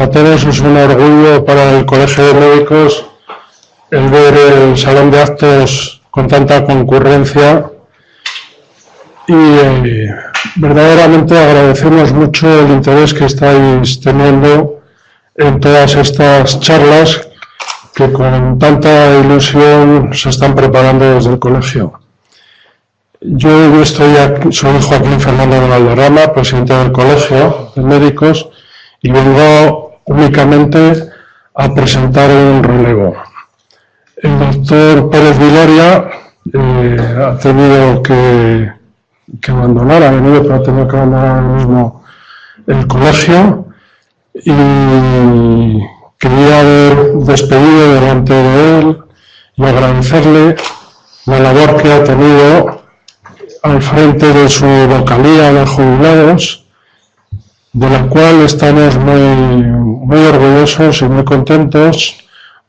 para todos es un orgullo para el Colegio de Médicos el ver el salón de actos con tanta concurrencia y verdaderamente agradecemos mucho el interés que estáis teniendo en todas estas charlas que con tanta ilusión se están preparando desde el colegio. Yo estoy aquí, soy Joaquín Fernando de Valderrama, presidente del Colegio de Médicos, y vengo únicamente a presentar un relevo. El doctor Pérez Viloria ha tenido que abandonar, ha venido, pero ha tenido que abandonar ahora mismo el colegio y quería haber despedido delante de él y agradecerle la labor que ha tenido al frente de su vocalía de jubilados, de la cual estamos muy orgullosos y muy contentos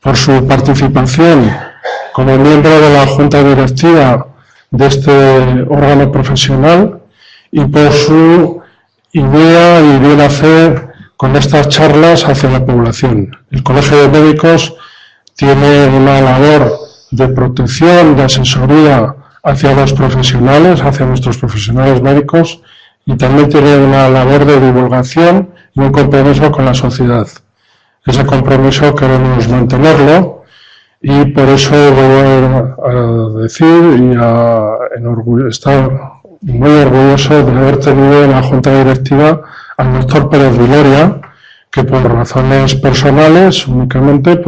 por su participación como miembro de la Junta Directiva de este órgano profesional y por su idea y bien hacer con estas charlas hacia la población. El Colegio de Médicos tiene una labor de protección, de asesoría hacia los profesionales, hacia nuestros profesionales médicos, y también tiene una labor de divulgación y un compromiso con la sociedad. Ese compromiso queremos mantenerlo y por eso voy a decir y a estar muy orgulloso de haber tenido en la Junta Directiva al doctor Pérez Viloria, que por razones personales únicamente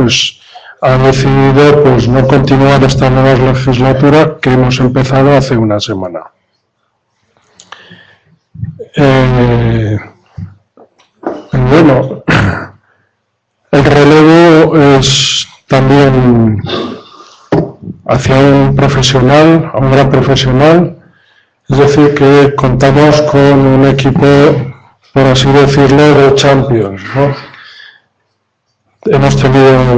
ha decidido no continuar esta nueva legislatura que hemos empezado hace una semana. Bueno, el relevo es también hacia un profesional, a un gran profesional, es decir, que contamos con un equipo, por así decirlo, de champions, ¿no? Hemos tenido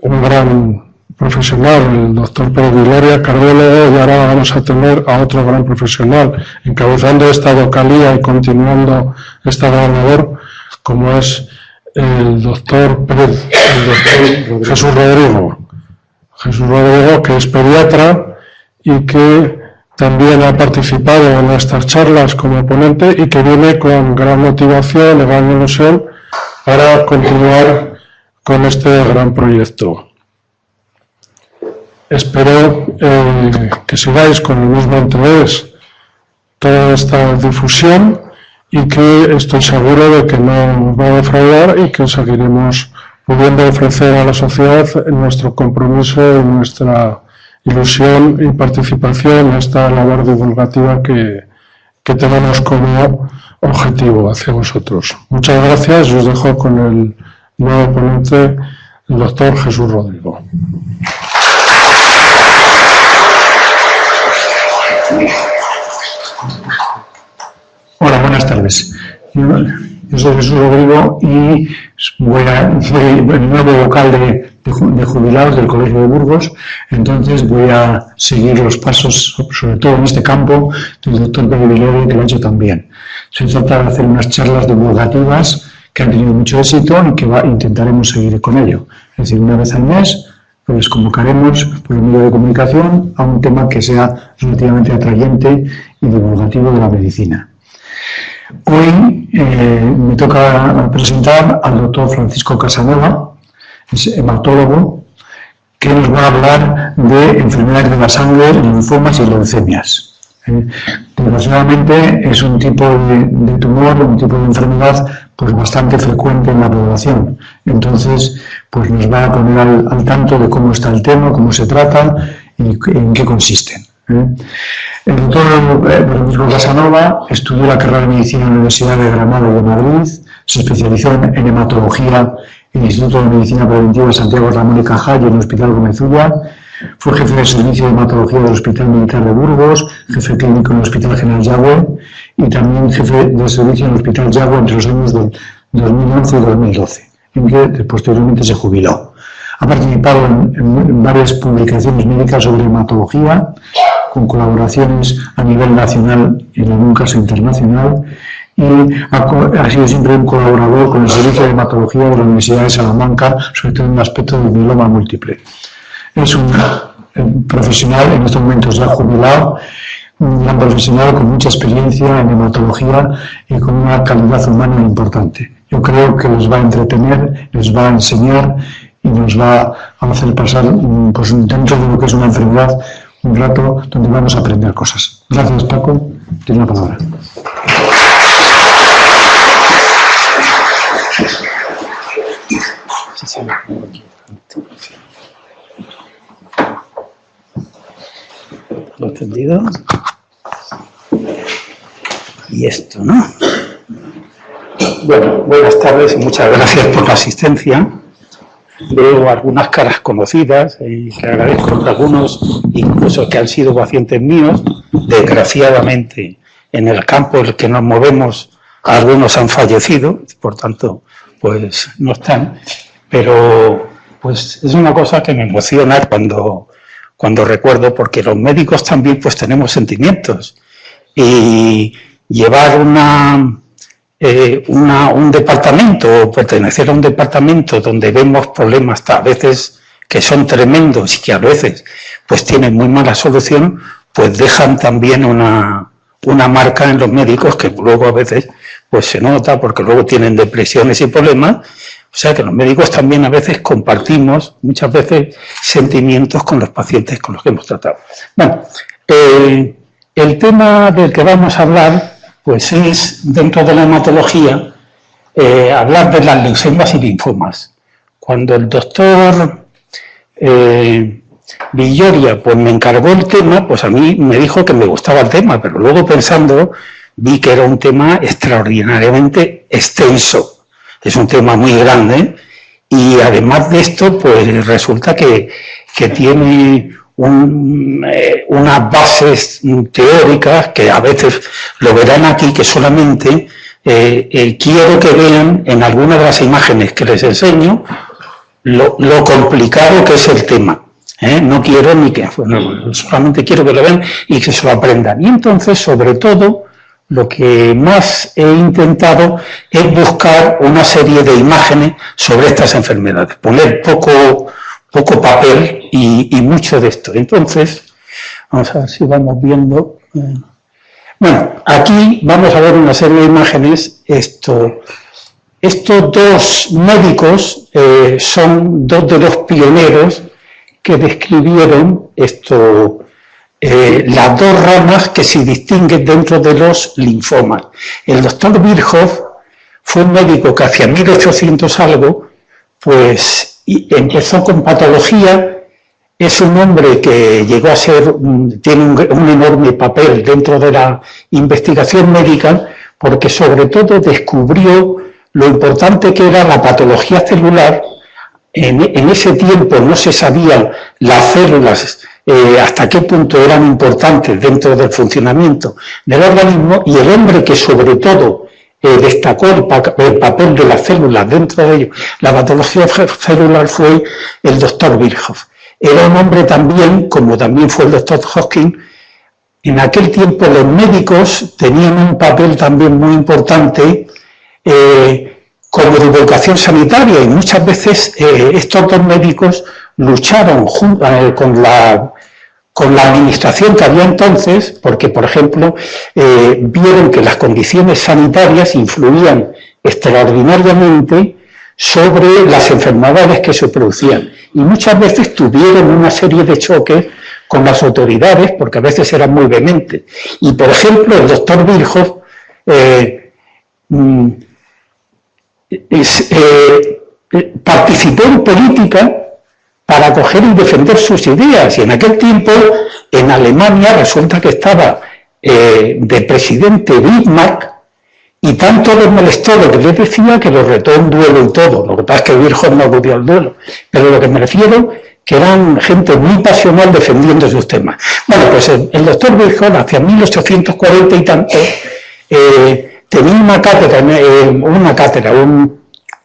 un gran profesional, el doctor Pérez Viloria, cardiólogo, y ahora vamos a tener a otro gran profesional encabezando esta vocalía y continuando esta gran labor, como es el doctor Jesús Rodrigo. Jesús Rodrigo, que es pediatra y que también ha participado en estas charlas como ponente y que viene con gran motivación y gran ilusión para continuar con este gran proyecto. Espero que sigáis con el mismo interés toda esta difusión y que estoy seguro de que no os va a defraudar y que seguiremos pudiendo ofrecer a la sociedad nuestro compromiso y nuestra ilusión y participación en esta labor divulgativa que tenemos como objetivo hacia vosotros. Muchas gracias y os dejo con el nuevo ponente, el doctor Jesús Rodrigo. Hola, buenas tardes. Yo soy Jesús Rodrigo y soy el nuevo vocal de jubilados del Colegio de Burgos. Entonces voy a seguir los pasos, sobre todo en este campo, del doctor Pérez Viloria, que lo ha hecho también. Se trata de hacer unas charlas divulgativas que han tenido mucho éxito y que intentaremos seguir con ello. Es decir, una vez al mes pues convocaremos por el medio de comunicación a un tema que sea relativamente atrayente y divulgativo de la medicina. Hoy me toca presentar al doctor Francisco Casanova, es hematólogo, que nos va a hablar de enfermedades de la sangre, linfomas y leucemias. Desgraciadamente es un tipo de tumor, un tipo de enfermedad pues bastante frecuente en la población. Entonces, pues nos va a poner al tanto de cómo está el tema, cómo se trata y en qué consisten. El doctor Francisco Casanova estudió la carrera de medicina en la Universidad de Granada y de Madrid, se especializó en hematología en el Instituto de Medicina Preventiva de Santiago Ramón y Cajal y en el Hospital Gómez Ulla. Fue jefe de servicio de hematología del Hospital Militar de Burgos, jefe clínico en el Hospital General Yagüe y también jefe de servicio en el Hospital Yagüe entre los años del 2011 y 2012, en que posteriormente se jubiló. Ha participado en varias publicaciones médicas sobre hematología, con colaboraciones a nivel nacional y en algún caso internacional, y ha sido siempre un colaborador con el Servicio de Hematología de la Universidad de Salamanca, sobre todo en un aspecto del mieloma múltiple. Es un profesional, en estos momentos ya jubilado, un gran profesional con mucha experiencia en hematología y con una calidad humana importante. Yo creo que les va a entretener, les va a enseñar y nos va a hacer pasar, pues, dentro de lo que es una enfermedad, un rato donde vamos a aprender cosas. Gracias, Paco. Tienes la palabra. Lo he entendido. Y esto, ¿no? Bueno, buenas tardes y muchas gracias por la asistencia. Veo algunas caras conocidas y le agradezco a algunos, incluso que han sido pacientes míos. Desgraciadamente, en el campo en el que nos movemos, algunos han fallecido, por tanto, pues no están. Pero pues es una cosa que me emociona cuando recuerdo, porque los médicos también pues tenemos sentimientos. Y llevar un departamento o pertenecer a un departamento donde vemos problemas a veces que son tremendos y que a veces pues tienen muy mala solución, pues dejan también una marca en los médicos que luego a veces pues se nota porque luego tienen depresiones y problemas. O sea que los médicos también a veces compartimos muchas veces sentimientos con los pacientes con los que hemos tratado. Bueno, el tema del que vamos a hablar pues es, dentro de la hematología, hablar de las leucemias y linfomas. Cuando el doctor Villoria pues me encargó el tema, pues a mí me dijo que me gustaba el tema, pero luego pensando vi que era un tema extraordinariamente extenso. Es un tema muy grande y además de esto pues resulta que tiene unas bases teóricas que a veces lo verán aquí, que solamente quiero que vean en algunas de las imágenes que les enseño lo complicado que es el tema. No quiero ni que, bueno, solamente quiero que lo vean y que se lo aprendan. Y entonces, sobre todo, lo que más he intentado es buscar una serie de imágenes sobre estas enfermedades, poner poco papel y mucho de esto. Entonces, vamos a ver si vamos viendo. Bueno, aquí vamos a ver una serie de imágenes. Estos dos médicos son dos de los pioneros que describieron las dos ramas que se distinguen dentro de los linfomas. El doctor Virchow fue un médico que hacia 1800 algo, pues empezó con patología. Es un hombre que llegó a ser, tiene un enorme papel dentro de la investigación médica, porque sobre todo descubrió lo importante que era la patología celular. En ese tiempo no se sabían las células hasta qué punto eran importantes dentro del funcionamiento del organismo, y el hombre que sobre todo destacó el papel de las células dentro de ello, la patología celular, fue el doctor Virchow. Era un hombre también, como también fue el doctor Hodgkin. En aquel tiempo los médicos tenían un papel también muy importante como divulgación sanitaria, y muchas veces estos dos médicos lucharon con la administración que había entonces, porque, por ejemplo, vieron que las condiciones sanitarias influían extraordinariamente sobre las enfermedades que se producían. Y muchas veces tuvieron una serie de choques con las autoridades, porque a veces eran muy vehementes. Y, por ejemplo, el doctor Virchow participó en política para coger y defender sus ideas. Y en aquel tiempo, en Alemania, resulta que estaba de presidente Bismarck, y tanto les molestó lo que les decía que lo retó en duelo y todo. Lo que pasa es que Virchow no acudió al duelo. Pero lo que me refiero, que eran gente muy pasional defendiendo sus temas. Bueno, pues el doctor Virchow, hacia 1840 y tanto, tenía una cátedra, un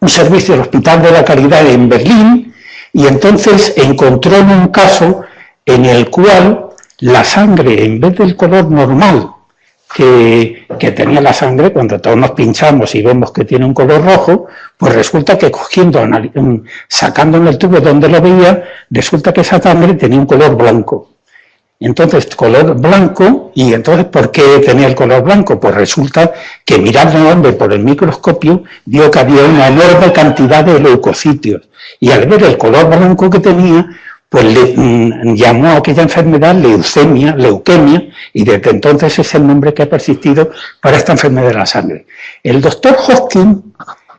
servicio del Hospital de la Caridad en Berlín, y entonces encontró en un caso en el cual la sangre, en vez del color normal, que tenía la sangre, cuando todos nos pinchamos y vemos que tiene un color rojo, pues resulta que sacando en el tubo donde lo veía, resulta que esa sangre tenía un color blanco. Entonces, color blanco, y entonces, ¿por qué tenía el color blanco? Pues resulta que mirando al hombre por el microscopio, vio que había una enorme cantidad de leucocitos, y al ver el color blanco que tenía, pues le llamó a aquella enfermedad leuquemia, y desde entonces es el nombre que ha persistido para esta enfermedad de la sangre. El doctor Hodgkin,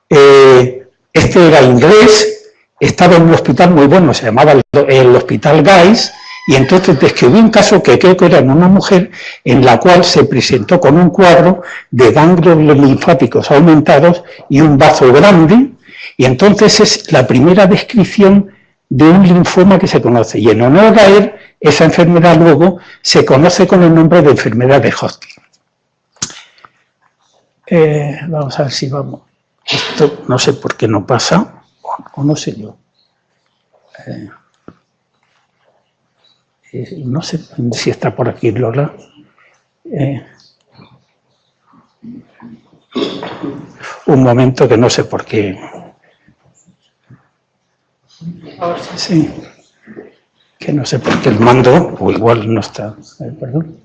este era inglés, estaba en un hospital muy bueno, se llamaba el Hospital Guy's, y entonces describió un caso que creo que era en una mujer en la cual se presentó con un cuadro de ganglios linfáticos aumentados y un bazo grande, y entonces es la primera descripción de un linfoma que se conoce, y en honor a él, esa enfermedad luego se conoce con el nombre de enfermedad de Hodgkin. Vamos a ver si vamos. Esto no sé por qué no pasa, o no sé yo. No sé si está por aquí Lola. Un momento que no sé por qué. Sí, que no sé por qué el mando, o igual no está. Perdón.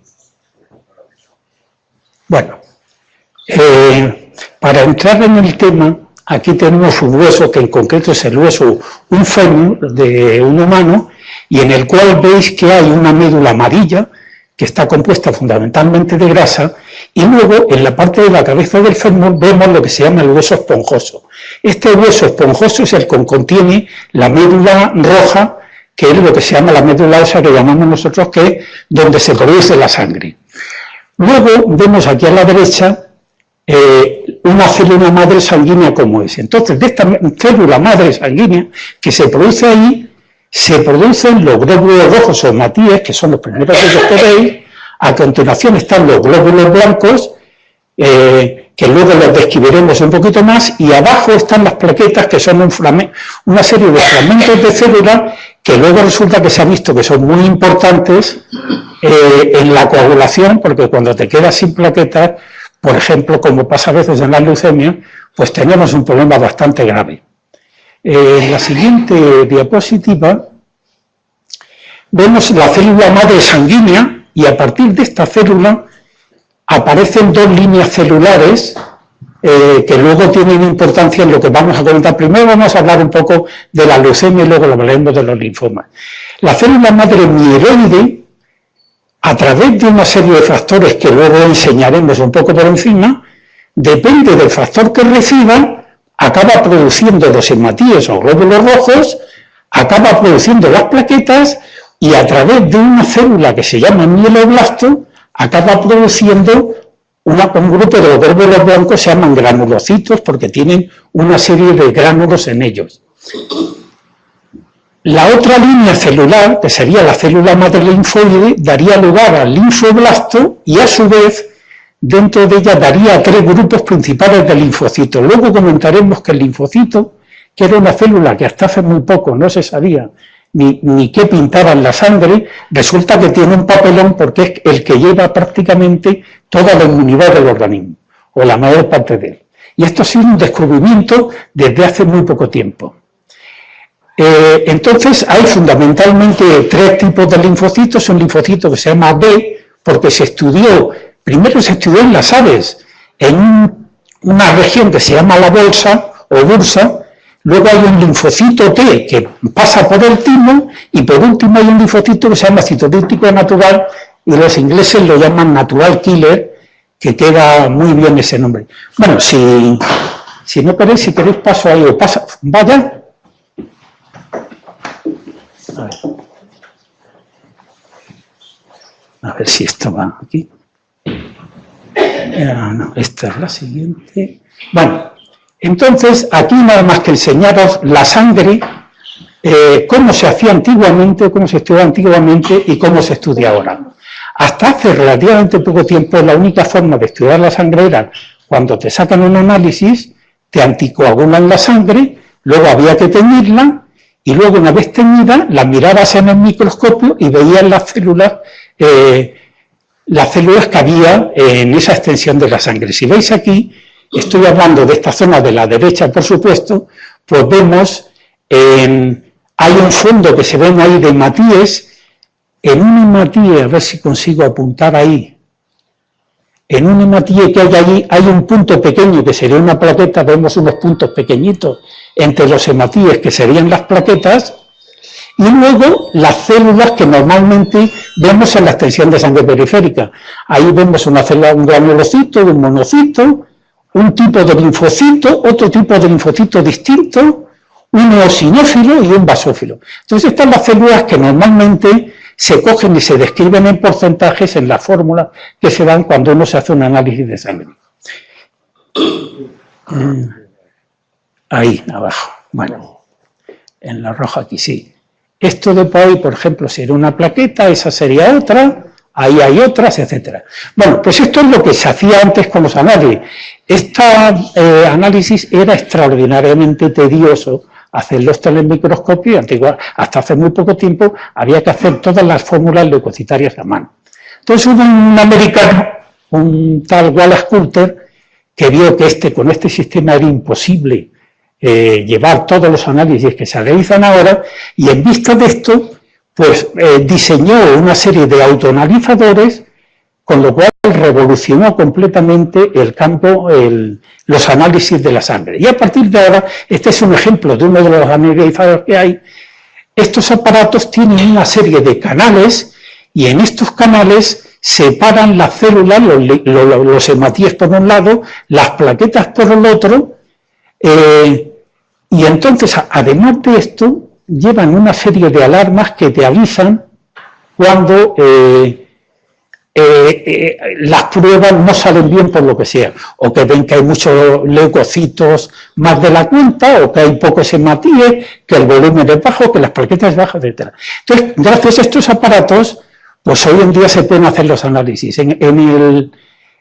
Bueno, para entrar en el tema, aquí tenemos un hueso que en concreto es el hueso, un fémur de un humano, y en el cual veis que hay una médula amarilla que está compuesta fundamentalmente de grasa, y luego en la parte de la cabeza del fémur vemos lo que se llama el hueso esponjoso. Este hueso esponjoso es el que contiene la médula roja, que es lo que se llama la médula ósea, que llamamos nosotros, que es donde se produce la sangre. Luego vemos aquí a la derecha una célula madre sanguínea como es. Entonces, de esta célula madre sanguínea que se produce ahí, se producen los glóbulos rojos o matíes, que son los primeros que veis. A continuación están los glóbulos blancos, que luego los describiremos un poquito más, y abajo están las plaquetas, que son una serie de fragmentos de células que luego resulta que se ha visto que son muy importantes en la coagulación, porque cuando te quedas sin plaquetas, por ejemplo, como pasa a veces en la leucemia, pues tenemos un problema bastante grave. En la siguiente diapositiva vemos la célula madre sanguínea, y a partir de esta célula aparecen dos líneas celulares que luego tienen importancia en lo que vamos a comentar. Primero vamos a hablar un poco de la leucemia y luego hablaremos de los linfomas. La célula madre mieloide, a través de una serie de factores que luego enseñaremos un poco por encima, depende del factor que reciba, acaba produciendo los hematíes o glóbulos rojos, acaba produciendo las plaquetas, y a través de una célula que se llama mieloblasto, acaba produciendo un grupo de los glóbulos blancos que se llaman granulocitos, porque tienen una serie de gránulos en ellos. La otra línea celular, que sería la célula madre linfoide, daría lugar al linfoblasto, y a su vez, dentro de ella daría tres grupos principales de linfocitos. Luego comentaremos que el linfocito, que era una célula que hasta hace muy poco no se sabía ni qué pintaba en la sangre, resulta que tiene un papelón porque es el que lleva prácticamente toda la inmunidad del organismo, o la mayor parte de él. Y esto ha sido un descubrimiento desde hace muy poco tiempo. Entonces hay fundamentalmente tres tipos de linfocitos. Un linfocito que se llama B, porque primero se estudió en las aves, en una región que se llama la bolsa o bursa. Luego hay un linfocito T que pasa por el timo, y por último hay un linfocito que se llama citolítico natural, y los ingleses lo llaman natural killer, que queda muy bien ese nombre. Bueno, si no queréis, si queréis paso ahí, o pasa, vaya. A ver si esto va aquí. No, esta es la siguiente. Bueno. Entonces, aquí nada más que enseñaros la sangre, cómo se hacía antiguamente, cómo se estudiaba antiguamente y cómo se estudia ahora. Hasta hace relativamente poco tiempo, la única forma de estudiar la sangre era cuando te sacan un análisis, te anticoagulan la sangre, luego había que teñirla, y luego una vez teñida, la mirabas en el microscopio y veías las células las células que había en esa extensión de la sangre. Si veis aquí, estoy hablando de esta zona de la derecha, por supuesto, pues vemos, hay un fondo que se ven ahí de hematíes. En un hematíe, a ver si consigo apuntar ahí, en un hematíe que hay allí, hay un punto pequeño que sería una plaqueta, vemos unos puntos pequeñitos entre los hematíes que serían las plaquetas, y luego las células que normalmente vemos en la extensión de sangre periférica. Ahí vemos una célula, un granulocito, un monocito, un tipo de linfocito, otro tipo de linfocito distinto, un eosinófilo y un basófilo. Entonces están las células que normalmente se cogen y se describen en porcentajes en la fórmula que se dan cuando uno se hace un análisis de sangre. Ahí, abajo. Bueno, en la roja aquí sí. Esto de por ahí, por ejemplo, sería una plaqueta, esa sería otra, ahí hay otras, etc. Bueno, pues esto es lo que se hacía antes con los análisis. Este análisis era extraordinariamente tedioso hacerlo en el microscopio, hasta hace muy poco tiempo había que hacer todas las fórmulas leucocitarias a mano. Entonces hubo un americano, un tal Wallace Coulter, que vio que con este sistema era imposible llevar todos los análisis que se realizan ahora, y en vista de esto, pues diseñó una serie de autoanalizadores, con lo cual revolucionó completamente el campo, los análisis de la sangre. Y a partir de ahora, este es un ejemplo de uno de los analizadores que hay. Estos aparatos tienen una serie de canales, y en estos canales separan las células, los hematíes por un lado, las plaquetas por el otro, y entonces, además de esto, llevan una serie de alarmas que te avisan cuando las pruebas no salen bien por lo que sea, o que ven que hay muchos leucocitos más de la cuenta, o que hay pocos hematíes, que el volumen es bajo, que las plaquetas bajas, etc. Entonces, gracias a estos aparatos, pues hoy en día se pueden hacer los análisis. En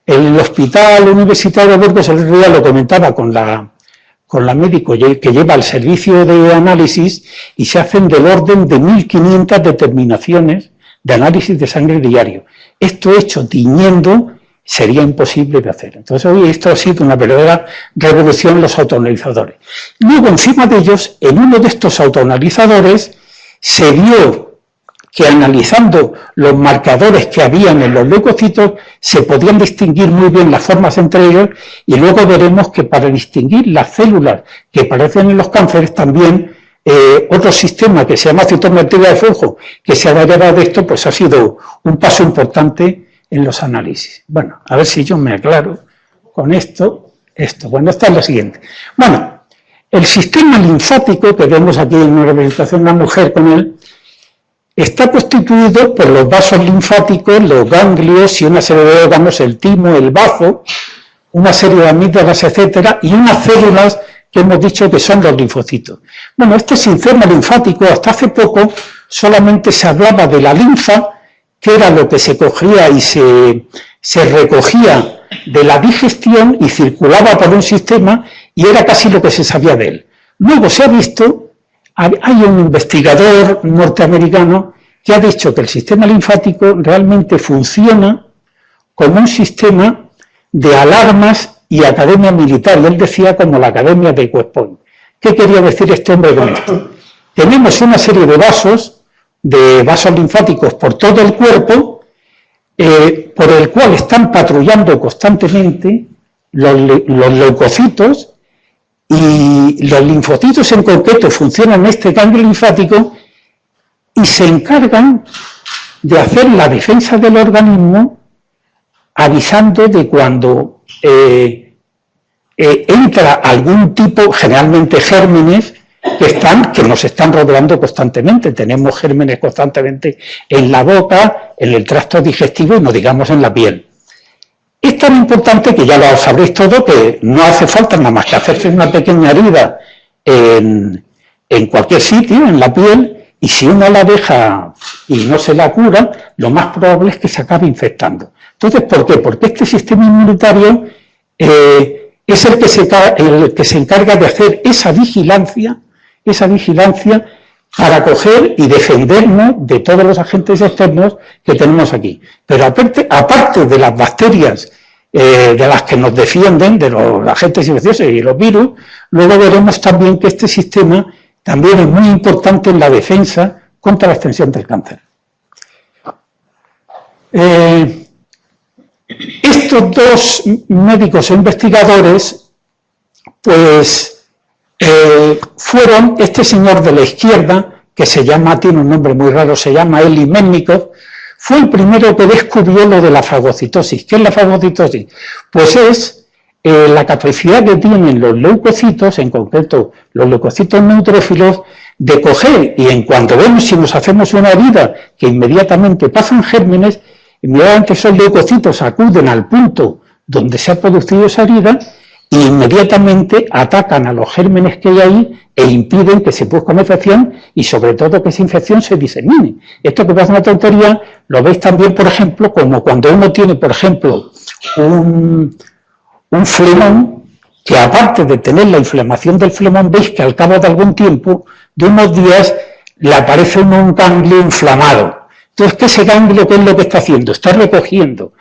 el hospital universitario de Burgos, el otro día lo comentaba con la médico que lleva el servicio de análisis, y se hacen del orden de 1.500 determinaciones de análisis de sangre diario. Esto hecho tiñendo sería imposible de hacer. Entonces hoy esto ha sido una verdadera revolución en los autoanalizadores. Luego, encima de ellos, en uno de estos autoanalizadores se vio que analizando los marcadores que habían en los leucocitos se podían distinguir muy bien las formas entre ellos, y luego veremos que para distinguir las células que aparecen en los cánceres también otro sistema que se llama citometría de flujo, que se ha derivado de esto, pues ha sido un paso importante en los análisis. Bueno, a ver si yo me aclaro con esto. Bueno, esta es la siguiente. Bueno, el sistema linfático, que vemos aquí en una representación de una mujer con él, está constituido por los vasos linfáticos, los ganglios y una serie de órganos, el timo, el bazo, una serie de amígdalas, etcétera, y unas células que hemos dicho que son los linfocitos. Bueno, este sistema linfático, hasta hace poco, solamente se hablaba de la linfa, que era lo que se cogía y se recogía de la digestión y circulaba por un sistema, y era casi lo que se sabía de él. Luego se ha visto, hay un investigador norteamericano que ha dicho que el sistema linfático realmente funciona como un sistema de alarmas y academia militar, y él decía como la academia de West Point. ¿Qué quería decir este hombre con esto? Tenemos una serie de vasos linfáticos por todo el cuerpo, por el cual están patrullando constantemente los leucocitos, y los linfocitos en concreto funcionan en este ganglio linfático y se encargan de hacer la defensa del organismo, avisando de cuando entra algún tipo, generalmente gérmenes, que nos están rodeando constantemente. Tenemos gérmenes constantemente en la boca, en el tracto digestivo y no digamos en la piel. Es tan importante que ya lo sabréis todo, que no hace falta nada más que hacerse una pequeña herida en cualquier sitio, en la piel, y si uno la deja y no se la cura, lo más probable es que se acabe infectando. Entonces, ¿por qué? Porque este sistema inmunitario es el que se encarga de hacer esa vigilancia para coger y defendernos de todos los agentes externos que tenemos aquí. Pero aparte de las bacterias de las que nos defienden, de los agentes infecciosos y los virus, luego veremos también que este sistema también es muy importante en la defensa contra la extensión del cáncer. Estos dos médicos e investigadores, pues, fueron este señor de la izquierda, que se llama, tiene un nombre muy raro, se llama Eli Mennikov, fue el primero que descubrió lo de la fagocitosis. ¿Qué es la fagocitosis? Pues es la capacidad que tienen los leucocitos, en concreto los leucocitos neutrófilos, de coger y en cuanto vemos si nos hacemos una herida que inmediatamente pasan gérmenes, inmediatamente esos leucocitos acuden al punto donde se ha producido esa herida e inmediatamente atacan a los gérmenes que hay ahí e impiden que se produzca una infección y sobre todo que esa infección se disemine. Esto que parece una tontería lo veis también, por ejemplo, como cuando uno tiene, por ejemplo, un flemón, que aparte de tener la inflamación del flemón, veis que al cabo de algún tiempo, de unos días, le aparece un ganglio inflamado. Entonces, ¿qué ese ganglio qué es lo que está haciendo? Está recogiendo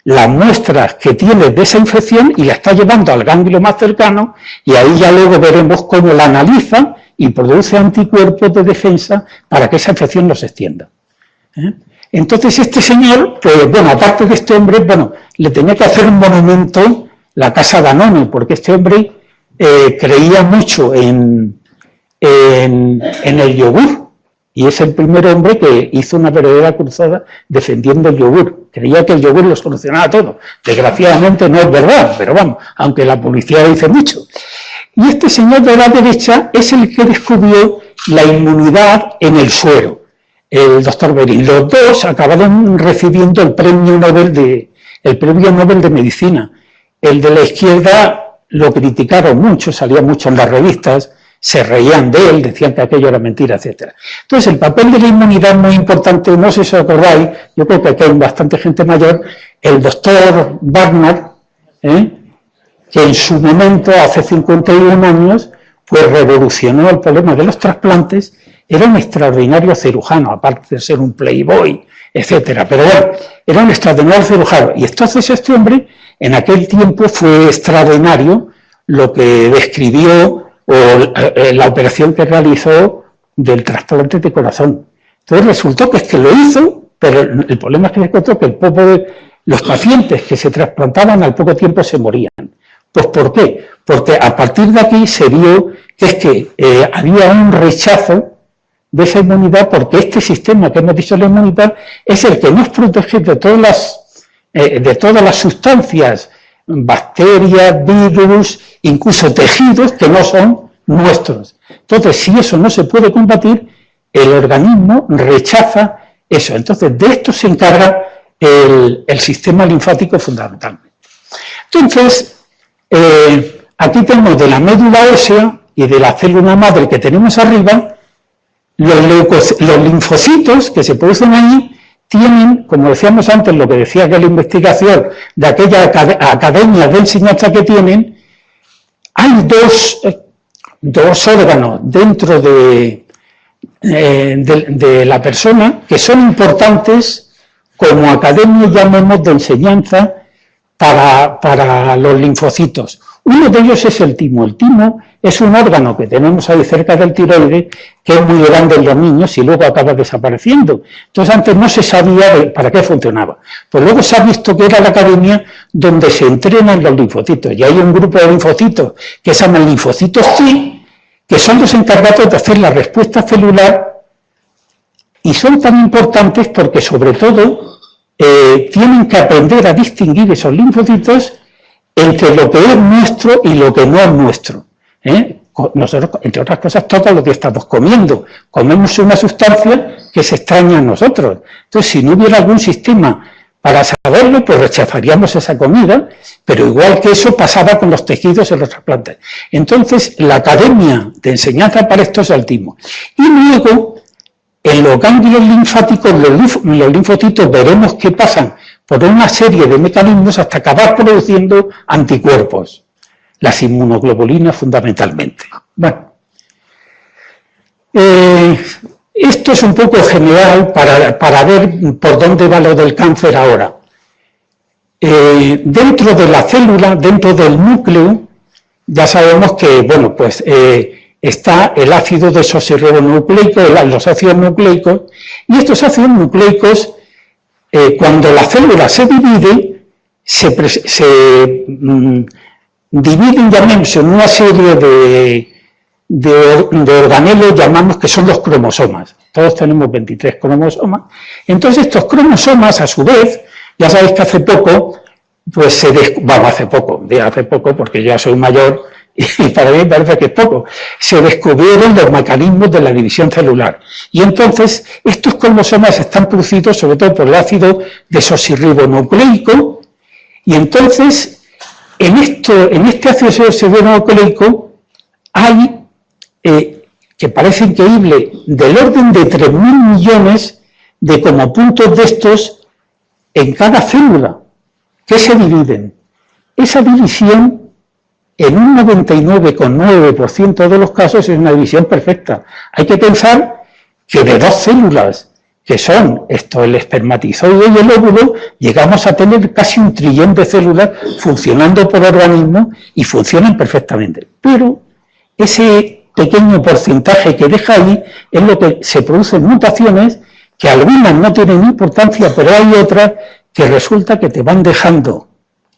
las muestras que tiene de esa infección y la está llevando al ganglio más cercano y ahí ya luego veremos cómo la analiza y produce anticuerpos de defensa para que esa infección no se extienda. Entonces este señor, pues bueno, aparte de este hombre, bueno, le tenía que hacer un monumento la casa Danone, porque este hombre creía mucho en el yogur. Y es el primer hombre que hizo una verdadera cruzada defendiendo el yogur. Creía que el yogur lo solucionaba todo. Desgraciadamente no es verdad, pero vamos, aunque la publicidad dice mucho. Y este señor de la derecha es el que descubrió la inmunidad en el suero, el doctor Berin. Los dos acabaron recibiendo el premio Nobel de Medicina. El de la izquierda lo criticaron mucho, salía mucho en las revistas, se reían de él, decían que aquello era mentira, etc. Entonces, el papel de la inmunidad es muy importante, no sé si os acordáis, yo creo que aquí hay bastante gente mayor, el doctor Barnard, que en su momento, hace 51 años, pues revolucionó el problema de los trasplantes, era un extraordinario cirujano, aparte de ser un playboy, etc. Pero bueno, era un extraordinario cirujano. Y entonces este hombre, en aquel tiempo, fue extraordinario lo que describió o la operación que realizó del trasplante de corazón. Entonces resultó que es que lo hizo, pero el problema es que encontró que los pacientes que se trasplantaban al poco tiempo se morían. Pues ¿por qué? Porque a partir de aquí se vio que es que había un rechazo de esa inmunidad, porque este sistema que hemos dicho de la inmunidad es el que nos protege de todas las sustancias, bacterias, virus, incluso tejidos que no son nuestros. Entonces, si eso no se puede combatir, el organismo rechaza eso. Entonces, de esto se encarga el sistema linfático fundamentalmente. Entonces, aquí tenemos de la médula ósea y de la célula madre que tenemos arriba, los linfocitos que se producen allí tienen, como decíamos antes, lo que decía que la investigación de aquella academia de enseñanza que tienen, hay dos órganos dentro de la persona que son importantes como academia, llamemos, de enseñanza para los linfocitos. Uno de ellos es el timo. El timo es un órgano que tenemos ahí cerca del tiroides, que es muy grande en los niños y luego acaba desapareciendo. Entonces antes no se sabía para qué funcionaba. Pues luego se ha visto que era la academia donde se entrenan los linfocitos. Y hay un grupo de linfocitos que se llaman linfocitos T, que son los encargados de hacer la respuesta celular y son tan importantes porque sobre todo tienen que aprender a distinguir esos linfocitos entre lo que es nuestro y lo que no es nuestro. Nosotros, entre otras cosas, todo lo que estamos comiendo. Comemos una sustancia que se extraña a nosotros. Entonces, si no hubiera algún sistema para saberlo, pues rechazaríamos esa comida, pero igual que eso pasaba con los tejidos en los trasplantes. Entonces, la academia de enseñanza para esto es el timo. Y luego, en los ganglios linfáticos, los linfocitos, veremos que pasan por una serie de mecanismos hasta acabar produciendo anticuerpos, las inmunoglobulinas fundamentalmente. Bueno, Esto es un poco general para ver por dónde va lo del cáncer ahora. Dentro de la célula, dentro del núcleo, ya sabemos que, bueno, pues está el ácido desoxirribonucleico, los ácidos nucleicos, y estos ácidos nucleicos, cuando la célula se divide, se dividen, llamemos, en una serie de organelos, llamamos que son los cromosomas. Todos tenemos 23 cromosomas. Entonces, estos cromosomas, a su vez, ya sabéis que hace poco, pues hace poco, porque ya soy mayor, y para mí parece que es poco, se descubrieron los mecanismos de la división celular. Y entonces, estos cromosomas están producidos sobre todo por el ácido desoxirribonucleico, y entonces, en este ácido desoxirribonucleico hay, que parece increíble, del orden de 3.000 millones de como puntos de estos en cada célula, que se dividen. Esa división, en un 99,9% de los casos, es una división perfecta. Hay que pensar que de dos células, que son el espermatozoide y el óvulo, llegamos a tener casi 1 trillón de células funcionando por organismo y funcionan perfectamente. Pero ese pequeño porcentaje que deja ahí es lo que se producen mutaciones, que algunas no tienen importancia, pero hay otras que resulta que te van dejando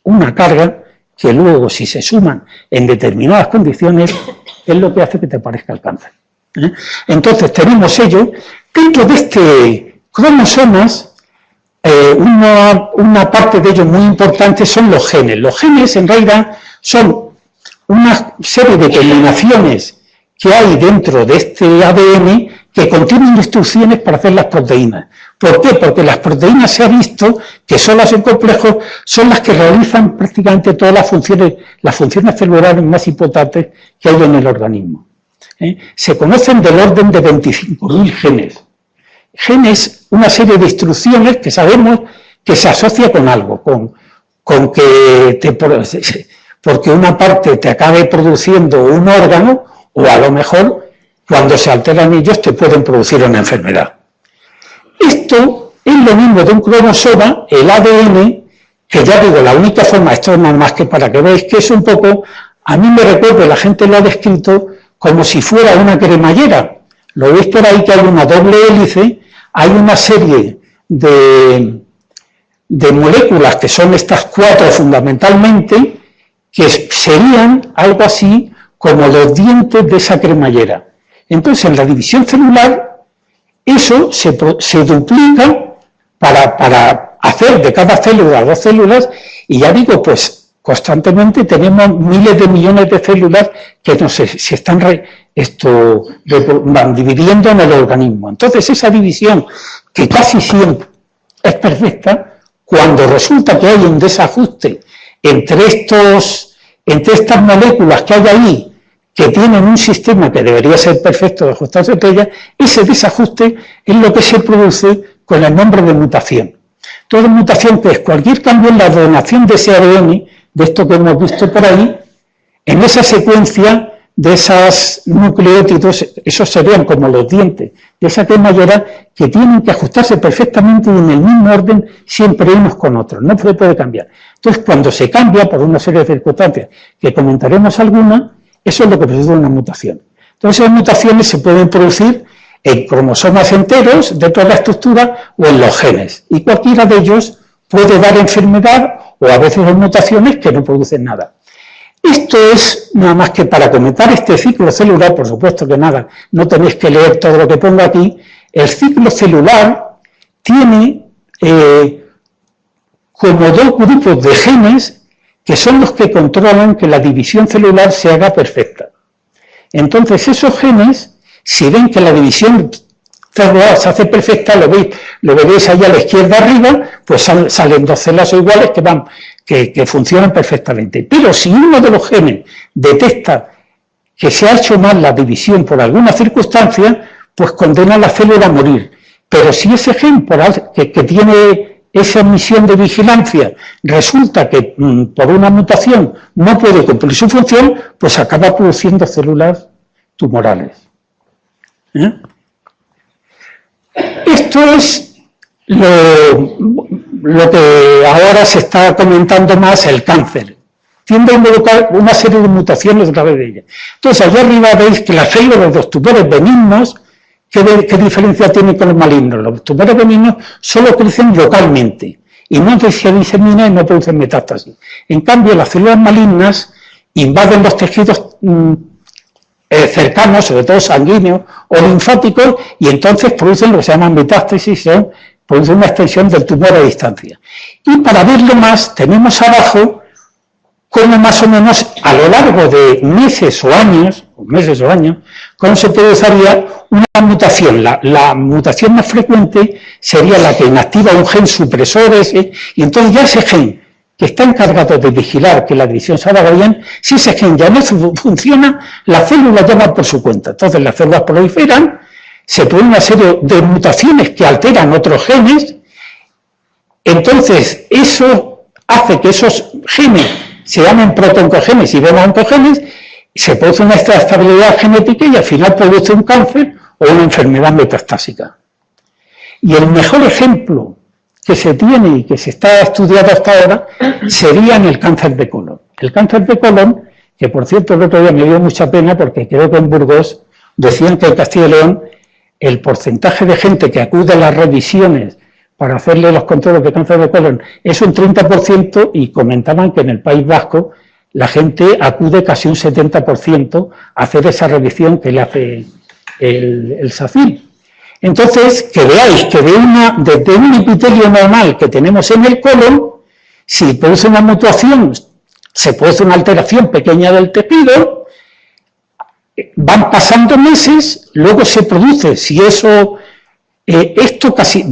una carga que luego, si se suman en determinadas condiciones, es lo que hace que te aparezca el cáncer. Entonces, tenemos ello. Dentro de este cromosomas, una parte de ellos muy importante son los genes. Los genes, en realidad, son una serie de terminaciones que hay dentro de este ADN que contienen instrucciones para hacer las proteínas. ¿Por qué? Porque las proteínas se ha visto que solas en complejos son las que realizan prácticamente todas las funciones celulares más importantes que hay en el organismo. Se conocen del orden de 25.000 genes. Genes, una serie de instrucciones que sabemos que se asocia con algo, con que porque una parte te acabe produciendo un órgano, o a lo mejor, cuando se alteran ellos, te pueden producir una enfermedad. Esto es lo mismo de un cromosoma, el ADN, que ya digo, la única forma, esto es nada más que para que veáis que es un poco, a mí me recuerdo, la gente lo ha descrito como si fuera una cremallera. Lo veis por ahí que hay una doble hélice, hay una serie de moléculas que son estas 4 fundamentalmente, que serían algo así como los dientes de esa cremallera. Entonces, en la división celular, eso se duplica para hacer de cada célula 2 células, y ya digo, pues constantemente tenemos miles de millones de células que se están van dividiendo en el organismo. Entonces, esa división, que casi siempre es perfecta, cuando resulta que hay un desajuste entre estas moléculas que hay ahí, que tienen un sistema que debería ser perfecto de ajustarse entre ellas, ese desajuste es lo que se produce con el nombre de mutación. Toda mutación, que es cualquier cambio en la donación de ese ADN, de esto que hemos visto por ahí, en esa secuencia de esos nucleótidos, esos serían como los dientes de esa cremallera, que tienen que ajustarse perfectamente y en el mismo orden siempre unos con otros, no se puede cambiar. Entonces, cuando se cambia por una serie de circunstancias, que comentaremos algunas, eso es lo que produce una mutación. Entonces, las mutaciones se pueden producir en cromosomas enteros de toda la estructura o en los genes, y cualquiera de ellos puede dar enfermedad, o a veces hay mutaciones que no producen nada. Esto es nada más que para comentar este ciclo celular. Por supuesto que nada, no tenéis que leer todo lo que pongo aquí. El ciclo celular tiene como 2 grupos de genes que son los que controlan que la división celular se haga perfecta. Entonces, esos genes, si ven que la división celular se hace perfecta, lo veréis allá a la izquierda arriba, pues salen 2 células iguales que funcionan perfectamente. Pero si uno de los genes detecta que se ha hecho mal la división por alguna circunstancia, pues condena a la célula a morir. Pero si ese gen que tiene esa misión de vigilancia resulta que por una mutación no puede cumplir su función, pues acaba produciendo células tumorales. Esto es lo que ahora se está comentando más, el cáncer. Tiende a involucrar una serie de mutaciones a través de ella. Entonces, allá arriba veis que las células de los tumores benignos, ¿qué diferencia tienen con los malignos? Los tumores benignos solo crecen localmente y no se diseminan y no producen metástasis. En cambio, las células malignas invaden los tejidos cercanos, sobre todo sanguíneos o linfáticos, y entonces producen lo que se llama metástasis, producen una extensión del tumor a distancia. Y para verlo más, tenemos abajo cómo más o menos a lo largo de meses o años, cómo se produciría una mutación. La mutación más frecuente sería la que inactiva un gen supresor ese, y entonces ya ese gen que está encargado de vigilar que la división se haga bien, si ese gen ya no funciona, la célula ya va por su cuenta. Entonces las células proliferan, se produce una serie de mutaciones que alteran otros genes, entonces eso hace que esos genes se llamen protoncogenes y oncogenes, se produce una estabilidad genética y al final produce un cáncer o una enfermedad metastásica. Y el mejor ejemplo que se tiene y que se está estudiando hasta ahora sería en el cáncer de colon. El cáncer de colon, que por cierto el otro día me dio mucha pena porque creo que en Burgos decían que en Castilla y León el porcentaje de gente que acude a las revisiones para hacerle los controles de cáncer de colon es un 30% y comentaban que en el País Vasco la gente acude casi un 70% a hacer esa revisión que le hace el SACIL. Entonces, que veáis que desde un epitelio normal que tenemos en el colon, si produce una mutación, se produce una alteración pequeña del tejido, van pasando meses, luego se produce, si eso, esto casi,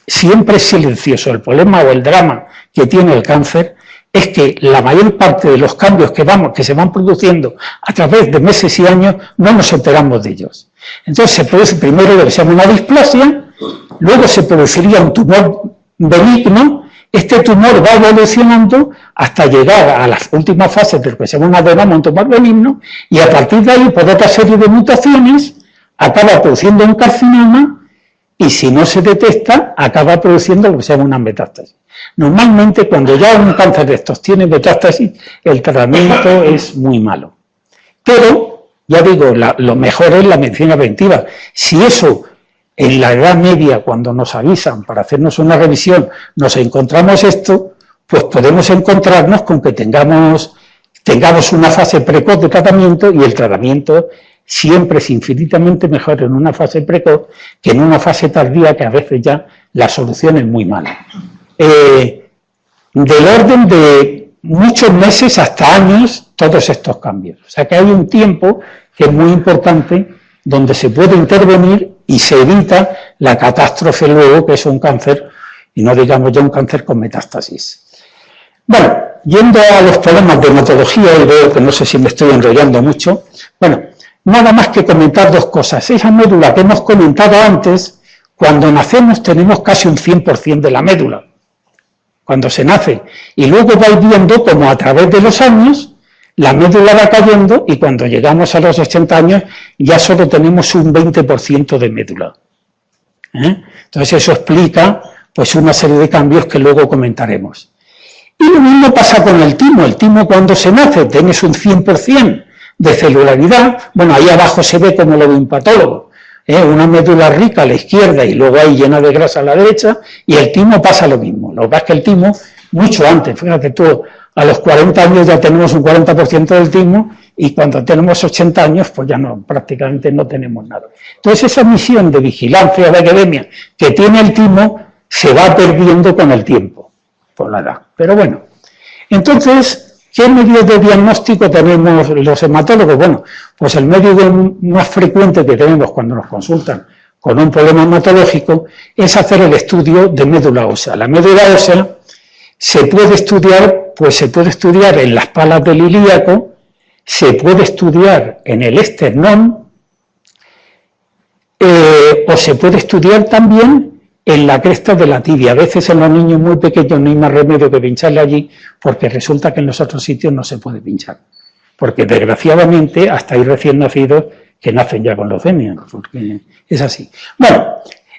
siempre es silencioso. El problema o el drama que tiene el cáncer es que la mayor parte de los cambios que se van produciendo a través de meses y años no nos enteramos de ellos. Entonces se produce primero lo que se llama una displasia, luego se produciría un tumor benigno, este tumor va evolucionando hasta llegar a las últimas fases de lo que se llama un adenoma, un tumor benigno, y a partir de ahí, por otra serie de mutaciones, acaba produciendo un carcinoma y si no se detecta, acaba produciendo lo que se llama una metástasis. Normalmente, cuando ya un cáncer de estos tiene metástasis, el tratamiento es muy malo. Pero, ya digo, lo mejor es la medicina preventiva. Si eso, en la Edad Media, cuando nos avisan para hacernos una revisión, nos encontramos esto, pues podemos encontrarnos con que tengamos una fase precoz de tratamiento y el tratamiento siempre es infinitamente mejor en una fase precoz que en una fase tardía, que a veces ya la solución es muy mala. Del orden de muchos meses hasta años, todos estos cambios. O sea que hay un tiempo que es muy importante donde se puede intervenir y se evita la catástrofe luego, que es un cáncer, y no digamos ya un cáncer con metástasis. Bueno, yendo a los problemas de hematología, y veo que no sé si me estoy enrollando mucho, bueno, nada más que comentar dos cosas. Esa médula que hemos comentado antes, cuando nacemos tenemos casi un 100% de la médula, cuando se nace, y luego vais viendo como a través de los años la médula va cayendo y cuando llegamos a los 80 años ya solo tenemos un 20% de médula. Entonces eso explica pues una serie de cambios que luego comentaremos. Y lo mismo pasa con el timo. El timo cuando se nace tienes un 100% de celularidad. Bueno, ahí abajo se ve como lo ve un patólogo. Una médula rica a la izquierda y luego ahí llena de grasa a la derecha, y el timo pasa lo mismo. Lo que pasa es que el timo, mucho antes, fíjate tú, a los 40 años ya tenemos un 40% del timo, y cuando tenemos 80 años, pues ya no, prácticamente no tenemos nada. Entonces esa misión de vigilancia de epidemia que tiene el timo se va perdiendo con el tiempo, por la edad. Pero bueno, entonces, ¿qué medios de diagnóstico tenemos los hematólogos? Bueno, pues el medio más frecuente que tenemos cuando nos consultan con un problema hematológico es hacer el estudio de médula ósea. La médula ósea se puede estudiar, pues se puede estudiar en las palas del ilíaco, se puede estudiar en el esternón, o se puede estudiar también en la cresta de la tibia. A veces en los niños muy pequeños no hay más remedio que pincharle allí, porque resulta que en los otros sitios no se puede pinchar. Porque desgraciadamente, hasta hay recién nacidos que nacen ya con leucemia, porque es así. Bueno,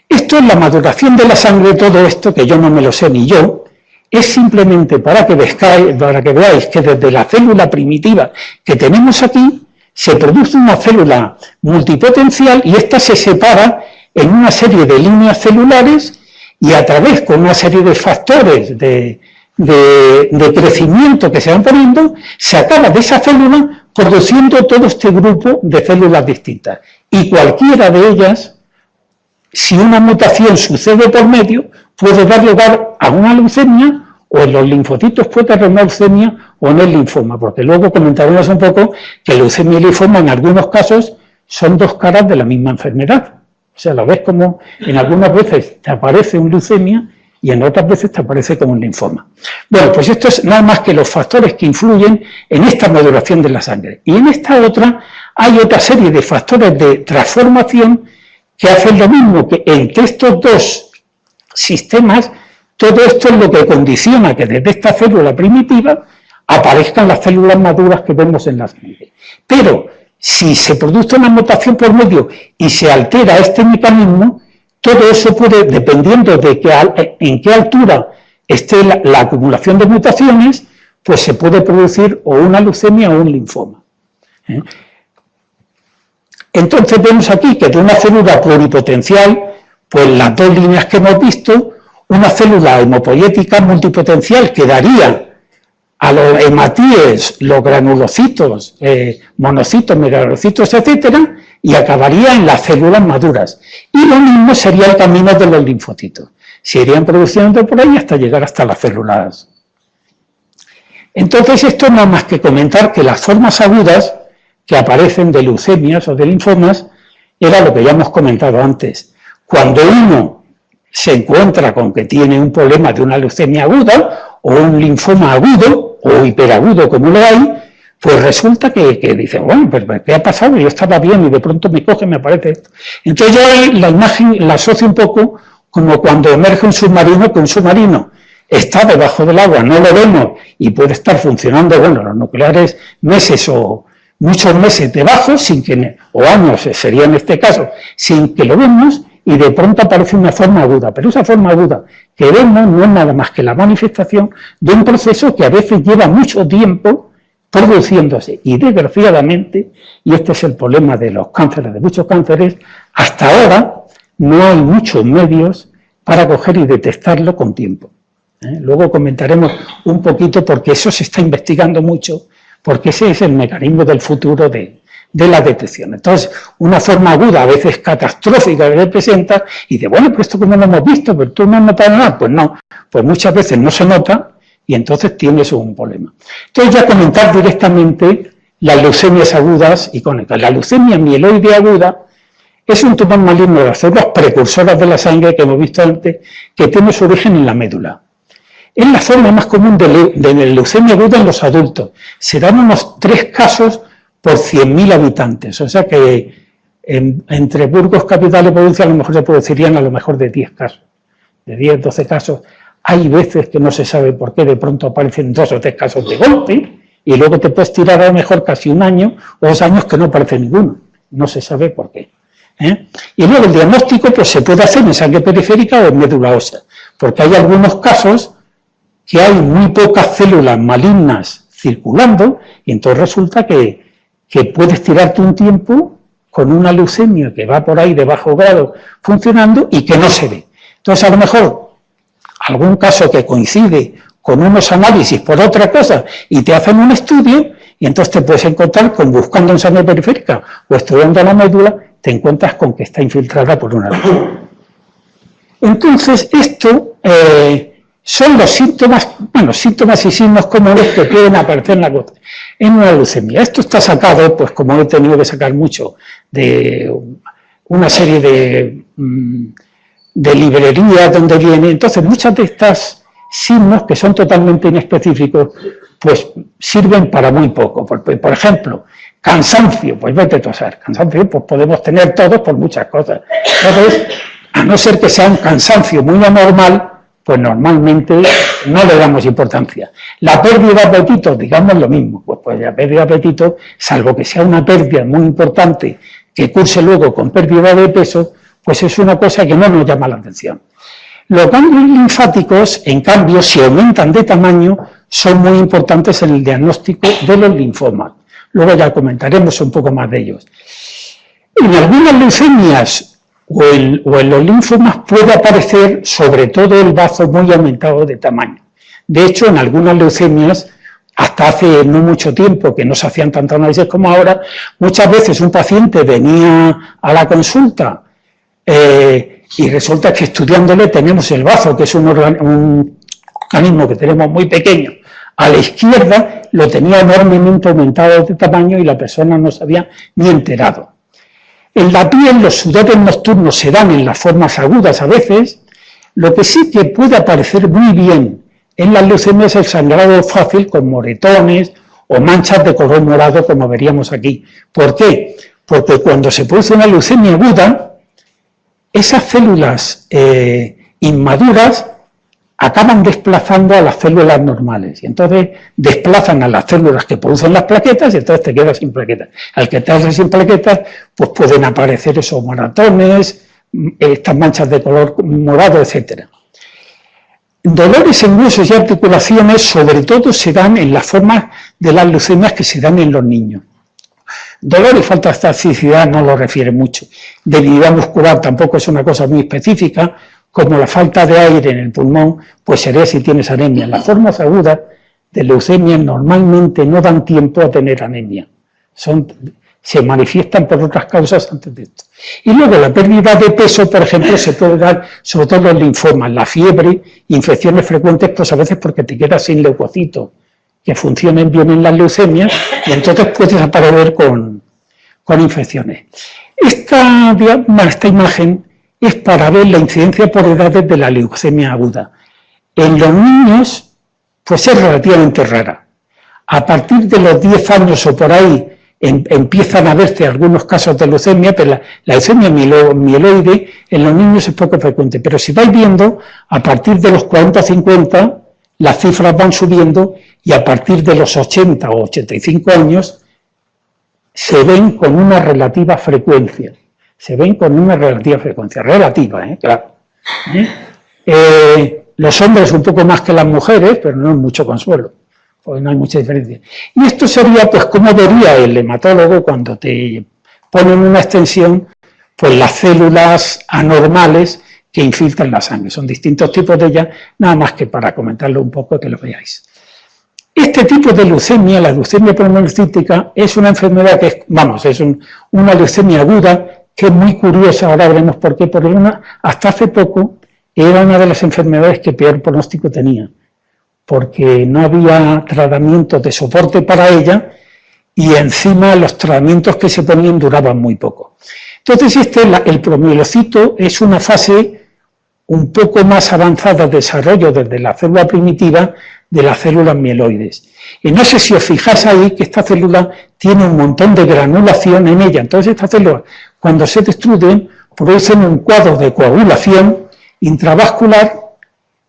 esto es la maduración de la sangre, todo esto, que yo no me lo sé ni yo, es simplemente para que veáis que desde la célula primitiva que tenemos aquí, se produce una célula multipotencial y esta se separa en una serie de líneas celulares y a través con una serie de factores de crecimiento que se van poniendo, se acaba de esa célula produciendo todo este grupo de células distintas. Y cualquiera de ellas, si una mutación sucede por medio, puede dar lugar a una leucemia, o en los linfocitos puede haber una leucemia o en el linfoma, porque luego comentaremos un poco que leucemia y linfoma en algunos casos son dos caras de la misma enfermedad. O sea, lo ves como en algunas veces te aparece un leucemia y en otras veces te aparece como un linfoma. Bueno, pues esto es nada más que los factores que influyen en esta maduración de la sangre. Y en esta otra hay otra serie de factores de transformación que hacen lo mismo, que entre estos dos sistemas, todo esto es lo que condiciona que desde esta célula primitiva aparezcan las células maduras que vemos en la sangre. Pero si se produce una mutación por medio y se altera este mecanismo, todo eso puede, dependiendo de en qué altura esté la acumulación de mutaciones, pues se puede producir o una leucemia o un linfoma. Entonces vemos aquí que de una célula pluripotencial, pues las dos líneas que hemos visto, una célula hemopoyética multipotencial que daría a los hematíes, los granulocitos, monocitos, megalocitos, etcétera, y acabaría en las células maduras. Y lo mismo sería el camino de los linfocitos. Se irían produciendo por ahí hasta llegar hasta las células. Entonces, esto no es más que comentar que las formas agudas que aparecen de leucemias o de linfomas era lo que ya hemos comentado antes. Cuando uno se encuentra con que tiene un problema de una leucemia aguda o un linfoma agudo o hiperagudo como lo hay, pues resulta que dice, bueno, pues ¿qué ha pasado? Yo estaba bien y de pronto me coge, me aparece esto. Entonces yo ahí la imagen la asocio un poco como cuando emerge un submarino, que un submarino está debajo del agua, no lo vemos y puede estar funcionando, bueno, los nucleares meses o muchos meses debajo, o años sería en este caso, sin que lo vemos, y de pronto aparece una forma aguda. Pero esa forma aguda que vemos no es nada más que la manifestación de un proceso que a veces lleva mucho tiempo produciéndose. Y desgraciadamente, y este es el problema de los cánceres, de muchos cánceres, hasta ahora no hay muchos medios para coger y detectarlo con tiempo. Luego comentaremos un poquito porque eso se está investigando mucho, porque ese es el mecanismo del futuro de la detección. Entonces, una forma aguda, a veces catastrófica, que se presenta, y dice, bueno, pero esto como lo hemos visto, pero tú no has notado nada. Pues no, pues muchas veces no se nota y entonces tienes un problema. Entonces, ya comentar directamente las leucemias agudas y crónicas. La leucemia mieloide aguda es un tumor maligno de las células precursoras de la sangre que hemos visto antes, que tiene su origen en la médula. Es la forma más común de leucemia aguda en los adultos. Se dan unos 3 casos por 100.000 habitantes. O sea que entre Burgos, capital y provincia, a lo mejor se producirían a lo mejor de 10 casos. De 10, 12 casos. Hay veces que no se sabe por qué de pronto aparecen 2 o 3 casos de golpe y luego te puedes tirar a lo mejor casi 1 año o 2 años que no aparece ninguno. No se sabe por qué. Y luego el diagnóstico pues se puede hacer en sangre periférica o en médula ósea, porque hay algunos casos que hay muy pocas células malignas circulando y entonces resulta que puedes tirarte un tiempo con una leucemia que va por ahí de bajo grado funcionando y que no se ve. Entonces a lo mejor algún caso que coincide con unos análisis por otra cosa y te hacen un estudio y entonces te puedes encontrar con, buscando en sangre periférica o estudiando la médula, te encuentras con que está infiltrada por una leucemia. Entonces esto son los síntomas, bueno, síntomas y signos comunes que pueden aparecer en una leucemia. Esto está sacado, pues como he tenido que sacar mucho, de una serie de librerías donde viene. Entonces muchas de estas signos que son totalmente inespecíficos, pues sirven para muy poco. Por ejemplo, cansancio, pues vete a tosar. Cansancio, pues podemos tener todos por muchas cosas. Entonces, a no ser que sea un cansancio muy anormal, pues normalmente no le damos importancia. La pérdida de apetito, digamos lo mismo, pues la pérdida de apetito, salvo que sea una pérdida muy importante, que curse luego con pérdida de peso, pues es una cosa que no nos llama la atención. Los ganglios linfáticos, en cambio, si aumentan de tamaño, son muy importantes en el diagnóstico de los linfomas. Luego ya comentaremos un poco más de ellos. En algunas leucemias o en los linfomas puede aparecer sobre todo el bazo muy aumentado de tamaño. De hecho, en algunas leucemias, hasta hace no mucho tiempo, que no se hacían tantos análisis como ahora, muchas veces un paciente venía a la consulta y resulta que estudiándole tenemos el bazo, que es un organismo que tenemos muy pequeño, a la izquierda lo tenía enormemente aumentado de tamaño y la persona no se había ni enterado. En la piel los sudores nocturnos se dan en las formas agudas a veces, lo que sí que puede aparecer muy bien en las leucemias es el sangrado fácil con moretones o manchas de color morado como veríamos aquí. ¿Por qué? Porque cuando se produce una leucemia aguda, esas células inmaduras acaban desplazando a las células normales y entonces desplazan a las células que producen las plaquetas y entonces te quedas sin plaquetas. Al quedarse sin plaquetas, pues pueden aparecer esos moratones, estas manchas de color morado, etc. Dolores en huesos y articulaciones, sobre todo, se dan en las formas de las leucemias que se dan en los niños. Dolor y falta de elasticidad no lo refiere mucho. Debilidad muscular tampoco es una cosa muy específica, como la falta de aire en el pulmón, pues sería si tienes anemia. Las formas agudas de leucemia normalmente no dan tiempo a tener anemia. Se manifiestan por otras causas antes de esto. Y luego la pérdida de peso, por ejemplo, se puede dar sobre todo los linfomas, la fiebre, infecciones frecuentes, pues a veces porque te quedas sin leucocitos que funcionen bien en las leucemias y entonces puedes aparecer con infecciones. Esta imagen es para ver la incidencia por edades de la leucemia aguda. En los niños, pues es relativamente rara. A partir de los 10 años o por ahí empiezan a verse algunos casos de leucemia, pero la leucemia mieloide en los niños es poco frecuente. Pero si vais viendo, a partir de los 40 o 50, las cifras van subiendo y a partir de los 80 o 85 años se ven con una relativa frecuencia. Relativa, claro. Los hombres un poco más que las mujeres, pero no es mucho consuelo, porque no hay mucha diferencia. Y esto sería, pues, cómo vería el hematólogo cuando te ponen una extensión, pues las células anormales que infiltran la sangre. Son distintos tipos de ellas, nada más que para comentarlo un poco, que lo veáis. Este tipo de leucemia, la leucemia polinomocítica, es una enfermedad que es una leucemia aguda, que es muy curiosa, ahora veremos por qué, porque hasta hace poco era una de las enfermedades que peor pronóstico tenía, porque no había tratamientos de soporte para ella y encima los tratamientos que se ponían duraban muy poco. Entonces el promielocito es una fase un poco más avanzada de desarrollo desde la célula primitiva de las células mieloides. Y no sé si os fijáis ahí que esta célula tiene un montón de granulación en ella. Entonces estas células, cuando se destruyen, producen un cuadro de coagulación intravascular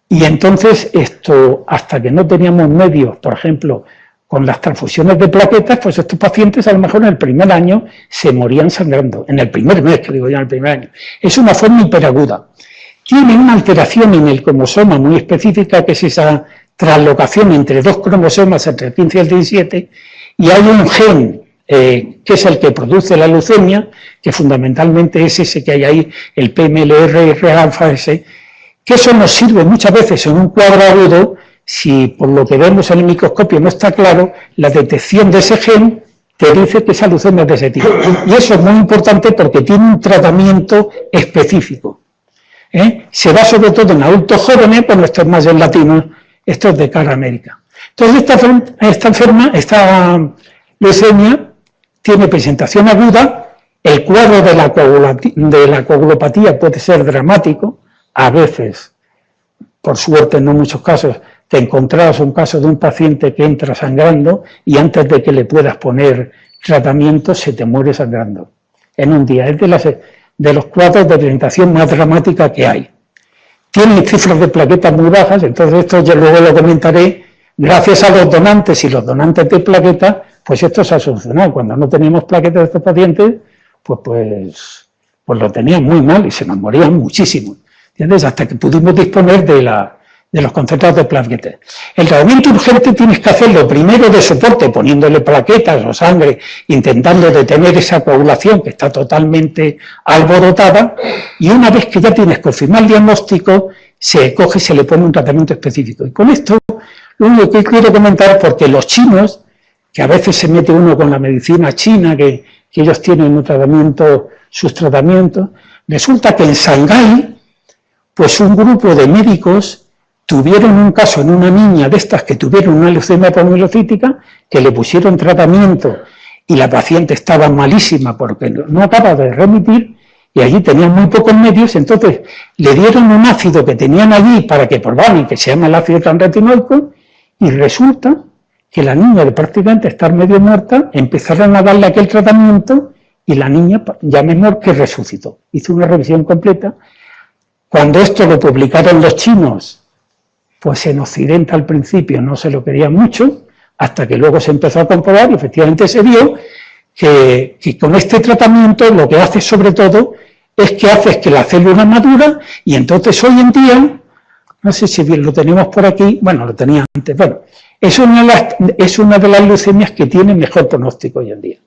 y entonces esto, hasta que no teníamos medios, por ejemplo, con las transfusiones de plaquetas, pues estos pacientes a lo mejor en el primer año se morían sangrando, en el primer mes, que digo yo, en el primer año. Es una forma hiperaguda. Tiene una alteración en el cromosoma muy específica, que es esa translocación entre dos cromosomas, entre el 15 y el 17, y hay un gen que es el que produce la leucemia, que fundamentalmente es ese que hay ahí, el PMLR-alfa-S, que eso nos sirve muchas veces en un cuadro agudo, si por lo que vemos en el microscopio no está claro, la detección de ese gen te dice que esa leucemia es de ese tipo. Y eso es muy importante porque tiene un tratamiento específico. Se da sobre todo en adultos jóvenes, pero esto es más en latinos, esto es de cara a América. Entonces esta leucemia tiene presentación aguda, el cuadro de la coagulopatía puede ser dramático, a veces, por suerte no en muchos casos, te encontrarás un caso de un paciente que entra sangrando y antes de que le puedas poner tratamiento se te muere sangrando en un día. Es de los cuadros de presentación más dramática que hay. Tienen cifras de plaquetas muy bajas, entonces esto yo luego lo comentaré. Gracias a los donantes y los donantes de plaquetas, pues esto se ha solucionado. Cuando no teníamos plaquetas de estos pacientes, pues lo tenían muy mal y se nos morían muchísimo, ¿entiendes? Hasta que pudimos disponer de los concentrados de plaquetas. El tratamiento urgente tienes que hacerlo primero de soporte, poniéndole plaquetas o sangre, intentando detener esa coagulación que está totalmente alborotada, y una vez que ya tienes confirmado el diagnóstico, se coge y se le pone un tratamiento específico. Y con esto, lo único que quiero comentar, porque los chinos, que a veces se mete uno con la medicina china, que ellos tienen un tratamiento, sus tratamientos, resulta que en Shanghái, pues un grupo de médicos tuvieron un caso en una niña de estas que tuvieron una leucemia poliomilocítica, que le pusieron tratamiento y la paciente estaba malísima porque no acaba de remitir, y allí tenían muy pocos medios, entonces le dieron un ácido que tenían allí para que probaran, que se llama el ácido transretinoico, y resulta que la niña, de prácticamente estar medio muerta, empezaron a darle aquel tratamiento y la niña, ya menor, que resucitó. Hizo una revisión completa. Cuando esto lo publicaron los chinos, pues en Occidente al principio no se lo quería mucho, hasta que luego se empezó a comprobar y efectivamente se vio que con este tratamiento lo que hace sobre todo es que la célula madura, y entonces hoy en día, no sé si bien lo tenemos por aquí, bueno, lo tenía antes, bueno, es una de las leucemias que tiene mejor pronóstico hoy en día,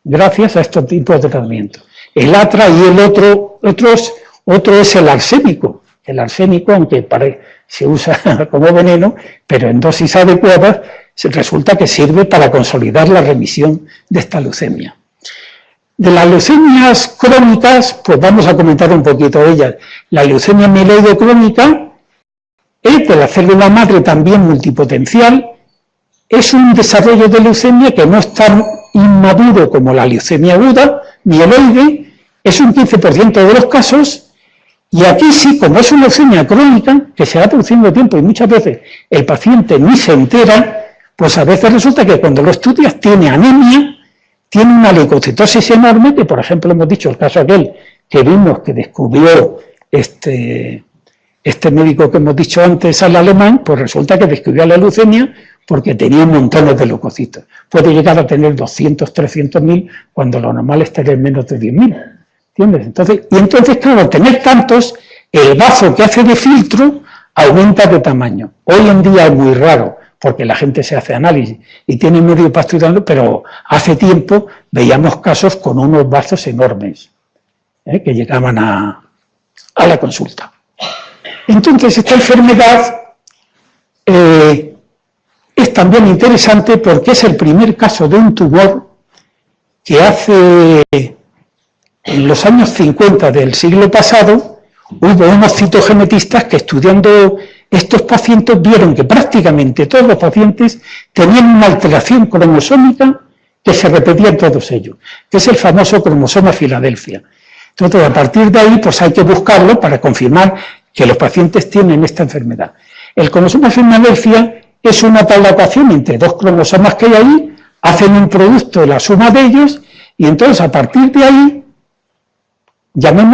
gracias a estos tipos de tratamientos. El ATRA y el otro es el arsénico. El arsénico, aunque se usa como veneno, pero en dosis adecuadas, resulta que sirve para consolidar la remisión de esta leucemia. De las leucemias crónicas, pues vamos a comentar un poquito de ellas. La leucemia mieloide crónica es de la célula madre también multipotencial, es un desarrollo de leucemia que no es tan inmaduro como la leucemia aguda, mieloide, es un 15% de los casos. Y aquí sí, como es una leucemia crónica, que se va produciendo a tiempo y muchas veces el paciente ni se entera, pues a veces resulta que cuando lo estudias tiene anemia, tiene una leucocitosis enorme, que por ejemplo hemos dicho el caso aquel que vimos que descubrió este médico que hemos dicho antes, al alemán, pues resulta que descubrió la leucemia porque tenía montones de leucocitos. Puede llegar a tener 200, 300.000, cuando lo normal es tener menos de 10.000. ¿Entiendes? Entonces, claro, al tener tantos, el bazo que hace de filtro aumenta de tamaño. Hoy en día es muy raro, porque la gente se hace análisis y tiene medio para estudiarlo, pero hace tiempo veíamos casos con unos bazos enormes, que llegaban a la consulta. Entonces, esta enfermedad es también interesante porque es el primer caso de un tumor que hace... En los años 50 del siglo pasado, hubo unos citogenetistas que, estudiando estos pacientes, vieron que prácticamente todos los pacientes tenían una alteración cromosómica que se repetía en todos ellos, que es el famoso cromosoma Filadelfia. Entonces, a partir de ahí, pues hay que buscarlo para confirmar que los pacientes tienen esta enfermedad. El cromosoma Filadelfia es una tablatación entre dos cromosomas que hay ahí, hacen un producto de la suma de ellos, y entonces a partir de ahí,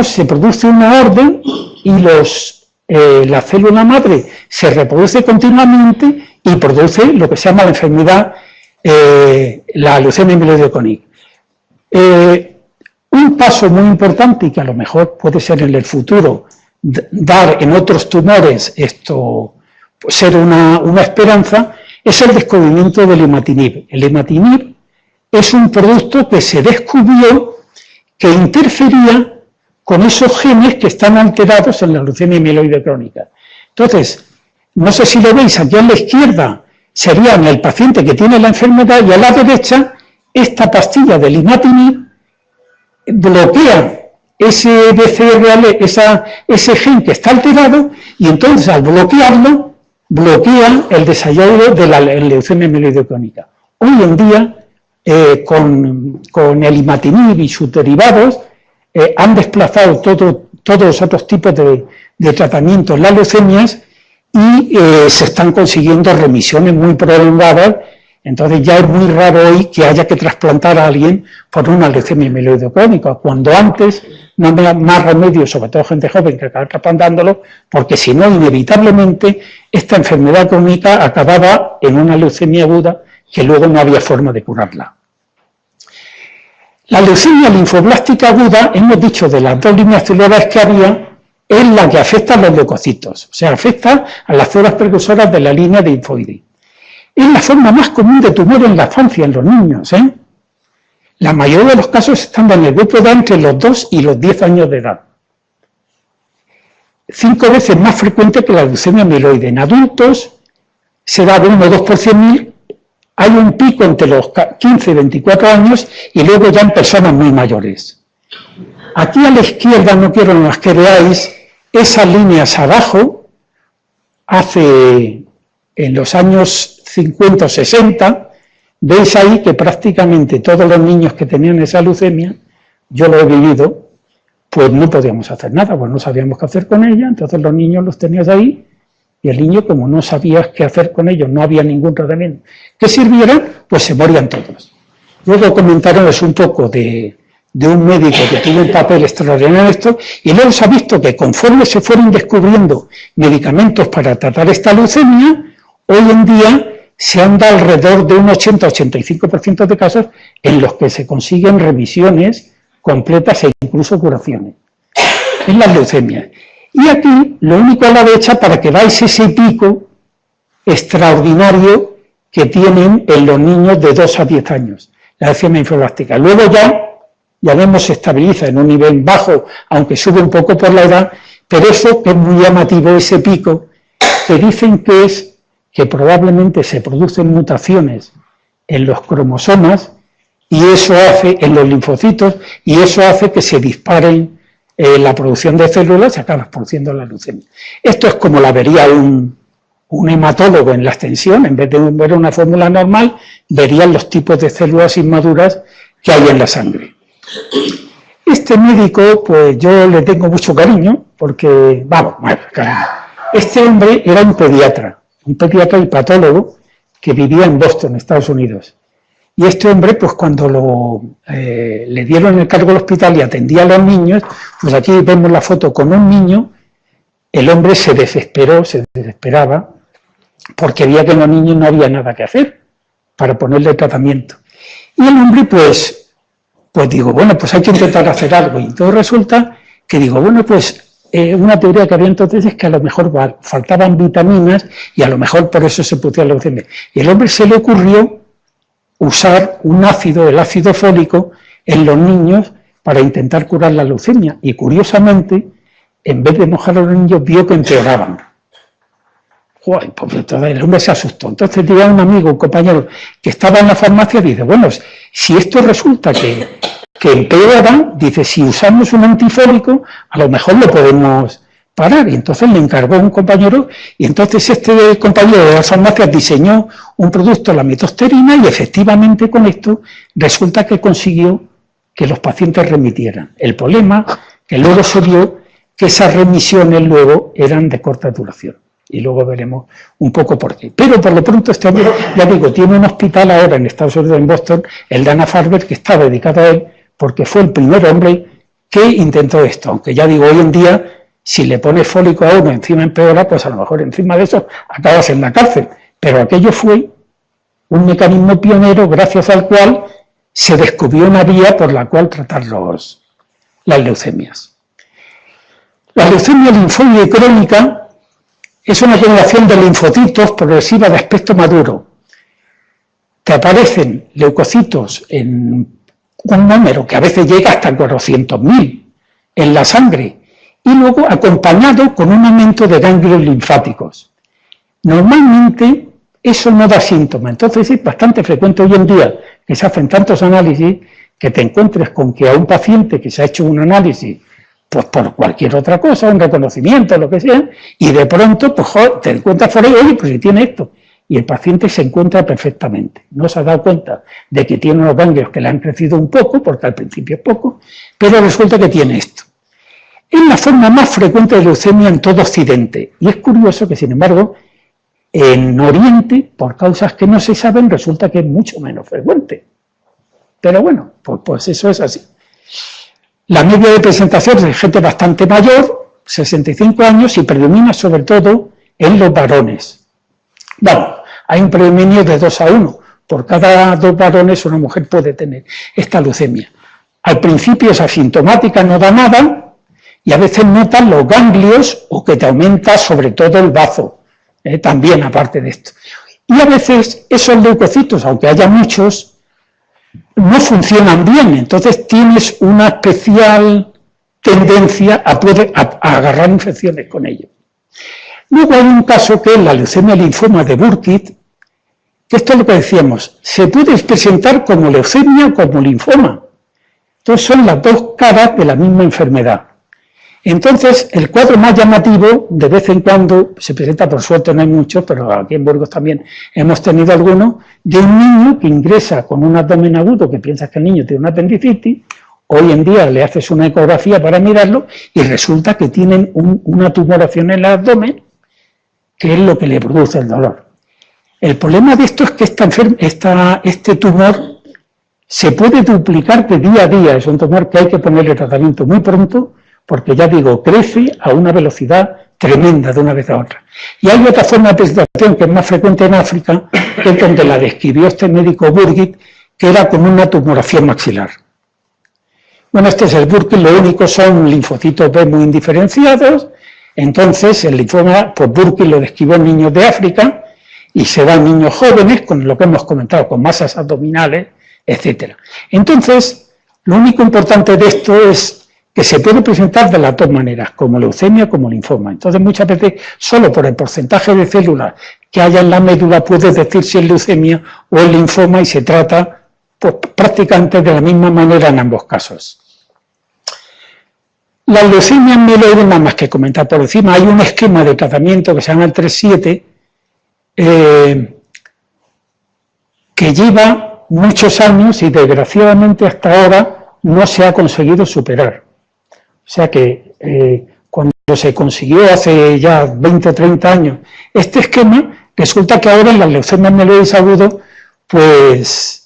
se produce una orden y la célula madre se reproduce continuamente y produce lo que se llama la enfermedad, la leucemia mieloide crónica. Un paso muy importante y que a lo mejor puede ser en el futuro dar en otros tumores esto, pues ser una esperanza, es el descubrimiento del imatinib. El imatinib es un producto que se descubrió que interfería con esos genes que están alterados en la leucemia mieloide crónica. Entonces, no sé si lo veis, aquí a la izquierda sería en el paciente que tiene la enfermedad y a la derecha esta pastilla del imatinib bloquea ese BCRL, ese gen que está alterado, y entonces al bloquearlo, bloquea el desarrollo de la leucemia mieloide crónica. Hoy en día, con el imatinib y sus derivados, han desplazado todos los otros tipos de tratamientos en las leucemias y se están consiguiendo remisiones muy prolongadas. Entonces ya es muy raro hoy que haya que trasplantar a alguien por una leucemia mieloide crónica, cuando antes no había más remedio, sobre todo gente joven, que acabar trasplantándolo, porque si no, inevitablemente, esta enfermedad crónica acababa en una leucemia aguda que luego no había forma de curarla. La leucemia linfoblástica aguda, hemos dicho de las dos líneas celulares que había, es la que afecta a los leucocitos, o sea, afecta a las células precursoras de la línea linfoide. Es la forma más común de tumor en la infancia, en los niños, ¿eh? La mayoría de los casos están en el grupo de entre los 2 y los 10 años de edad. 5 veces más frecuente que la leucemia mieloide. En adultos se da de 1 o 2 por 100.000, hay un pico entre los 15 y 24 años y luego ya en personas muy mayores. Aquí a la izquierda, no quiero que veáis, esas líneas abajo, en los años 50 o 60, veis ahí que prácticamente todos los niños que tenían esa leucemia, yo lo he vivido, pues no podíamos hacer nada, pues no sabíamos qué hacer con ella, entonces los niños los tenías ahí, y el niño, como no sabías qué hacer con ellos, no había ningún tratamiento que sirviera, pues se morían todos. Luego comentaros un poco de un médico que tuvo un papel extraordinario en esto, y luego se ha visto que conforme se fueron descubriendo medicamentos para tratar esta leucemia, hoy en día se han dado alrededor de un 80-85% de casos en los que se consiguen remisiones completas e incluso curaciones en las leucemias. Y aquí, lo único a la derecha, para que veáis ese pico extraordinario que tienen en los niños de 2 a 10 años, la leucemia linfoblástica. Luego ya vemos se estabiliza en un nivel bajo, aunque sube un poco por la edad, pero eso que es muy llamativo, ese pico, que dicen que probablemente se producen mutaciones en los cromosomas, y eso hace, en los linfocitos, y eso hace que se disparen la producción de células y acabas produciendo la leucemia. Esto es como la vería un hematólogo en la extensión, en vez de ver una fórmula normal, verían los tipos de células inmaduras que hay en la sangre. Este médico, pues yo le tengo mucho cariño, porque, este hombre era un pediatra y patólogo que vivía en Boston, Estados Unidos. Y este hombre, pues cuando le dieron el cargo al hospital y atendía a los niños, pues aquí vemos la foto con un niño, el hombre se desesperaba, porque veía que en los niños no había nada que hacer para ponerle tratamiento. Y el hombre, pues digo, bueno, pues hay que intentar hacer algo. Y entonces resulta que digo, bueno, pues una teoría que había entonces es que a lo mejor faltaban vitaminas y a lo mejor por eso se producía la leucemia. Y el hombre se le ocurrió usar un ácido, el ácido fólico, en los niños para intentar curar la leucemia. Y curiosamente, en vez de mojar a los niños, vio que empeoraban. Pues el hombre se asustó. Entonces diría un amigo, un compañero, que estaba en la farmacia, dice, bueno, si esto resulta que empeora, dice, si usamos un antifólico, a lo mejor lo podemos parar. Y entonces le encargó un compañero, y entonces este compañero de las farmacias diseñó un producto, la metosterina, y efectivamente con esto resulta que consiguió que los pacientes remitieran. El problema que luego se vio que esas remisiones luego eran de corta duración. Y luego veremos un poco por qué. Pero por lo pronto este hombre, ya digo, tiene un hospital ahora en Estados Unidos, en Boston, el Dana-Farber, que está dedicado a él, porque fue el primer hombre que intentó esto. Aunque ya digo, hoy en día, si le pones fólico a uno, encima empeora, pues a lo mejor encima de eso acabas en la cárcel. Pero aquello fue un mecanismo pionero gracias al cual se descubrió una vía por la cual tratar las leucemias. La leucemia linfoide crónica es una generación de linfocitos progresiva de aspecto maduro. Te aparecen leucocitos en un número que a veces llega hasta 400.000 en la sangre, y luego acompañado con un aumento de ganglios linfáticos. Normalmente eso no da síntomas, entonces es bastante frecuente hoy en día que se hacen tantos análisis que te encuentres con que a un paciente que se ha hecho un análisis pues por cualquier otra cosa, un reconocimiento, lo que sea, y de pronto pues joder, te encuentras por ahí, oye, pues si tiene esto, y el paciente se encuentra perfectamente. No se ha dado cuenta de que tiene unos ganglios que le han crecido un poco, porque al principio es poco, pero resulta que tiene esto. Es la forma más frecuente de leucemia en todo Occidente, y es curioso que, sin embargo, en Oriente, por causas que no se saben, resulta que es mucho menos frecuente. Pero bueno, pues eso es así. La media de presentación es de gente bastante mayor, 65 años, y predomina sobre todo en los varones. Bueno, hay un predominio de 2 a 1. Por cada 2 varones una mujer puede tener esta leucemia. al principio es asintomática, no da nada, y a veces notas los ganglios o que te aumenta sobre todo el bazo, también aparte de esto. Y a veces esos leucocitos, aunque haya muchos, no funcionan bien, entonces tienes una especial tendencia a agarrar infecciones con ellos. Luego hay un caso que es la leucemia linfoma de Burkitt, que esto es lo que decíamos, se puede presentar como leucemia o como linfoma. Entonces son las dos caras de la misma enfermedad. Entonces el cuadro más llamativo, de vez en cuando, se presenta, por suerte no hay muchos, pero aquí en Burgos también hemos tenido algunos, de un niño que ingresa con un abdomen agudo, que piensas que el niño tiene una apendicitis, hoy en día le haces una ecografía para mirarlo y resulta que tienen una tumoración en el abdomen, que es lo que le produce el dolor. El problema de esto es que este tumor se puede duplicar de día a día, es un tumor que hay que ponerle tratamiento muy pronto, porque ya digo, crece a una velocidad tremenda de una vez a otra. Y hay otra forma de presentación que es más frecuente en África, que es donde la describió este médico Burkitt, que era como una tumoración maxilar. Bueno, este es el Burkitt, lo único son linfocitos B muy indiferenciados. Entonces el linfoma, pues Burkitt lo describió en niños de África y se da en niños jóvenes, con lo que hemos comentado, con masas abdominales, etc. Entonces, lo único importante de esto es que se puede presentar de las dos maneras, como leucemia como linfoma. Entonces, muchas veces, solo por el porcentaje de células que haya en la médula, puedes decir si es leucemia o es linfoma y se trata pues, prácticamente de la misma manera en ambos casos. La leucemia mieloide, nada más que comentar por encima, hay un esquema de tratamiento que se llama el 3-7, que lleva muchos años y desgraciadamente hasta ahora no se ha conseguido superar. O sea que cuando se consiguió hace ya 20 o 30 años este esquema, resulta que ahora en las leucemias mieloides agudas pues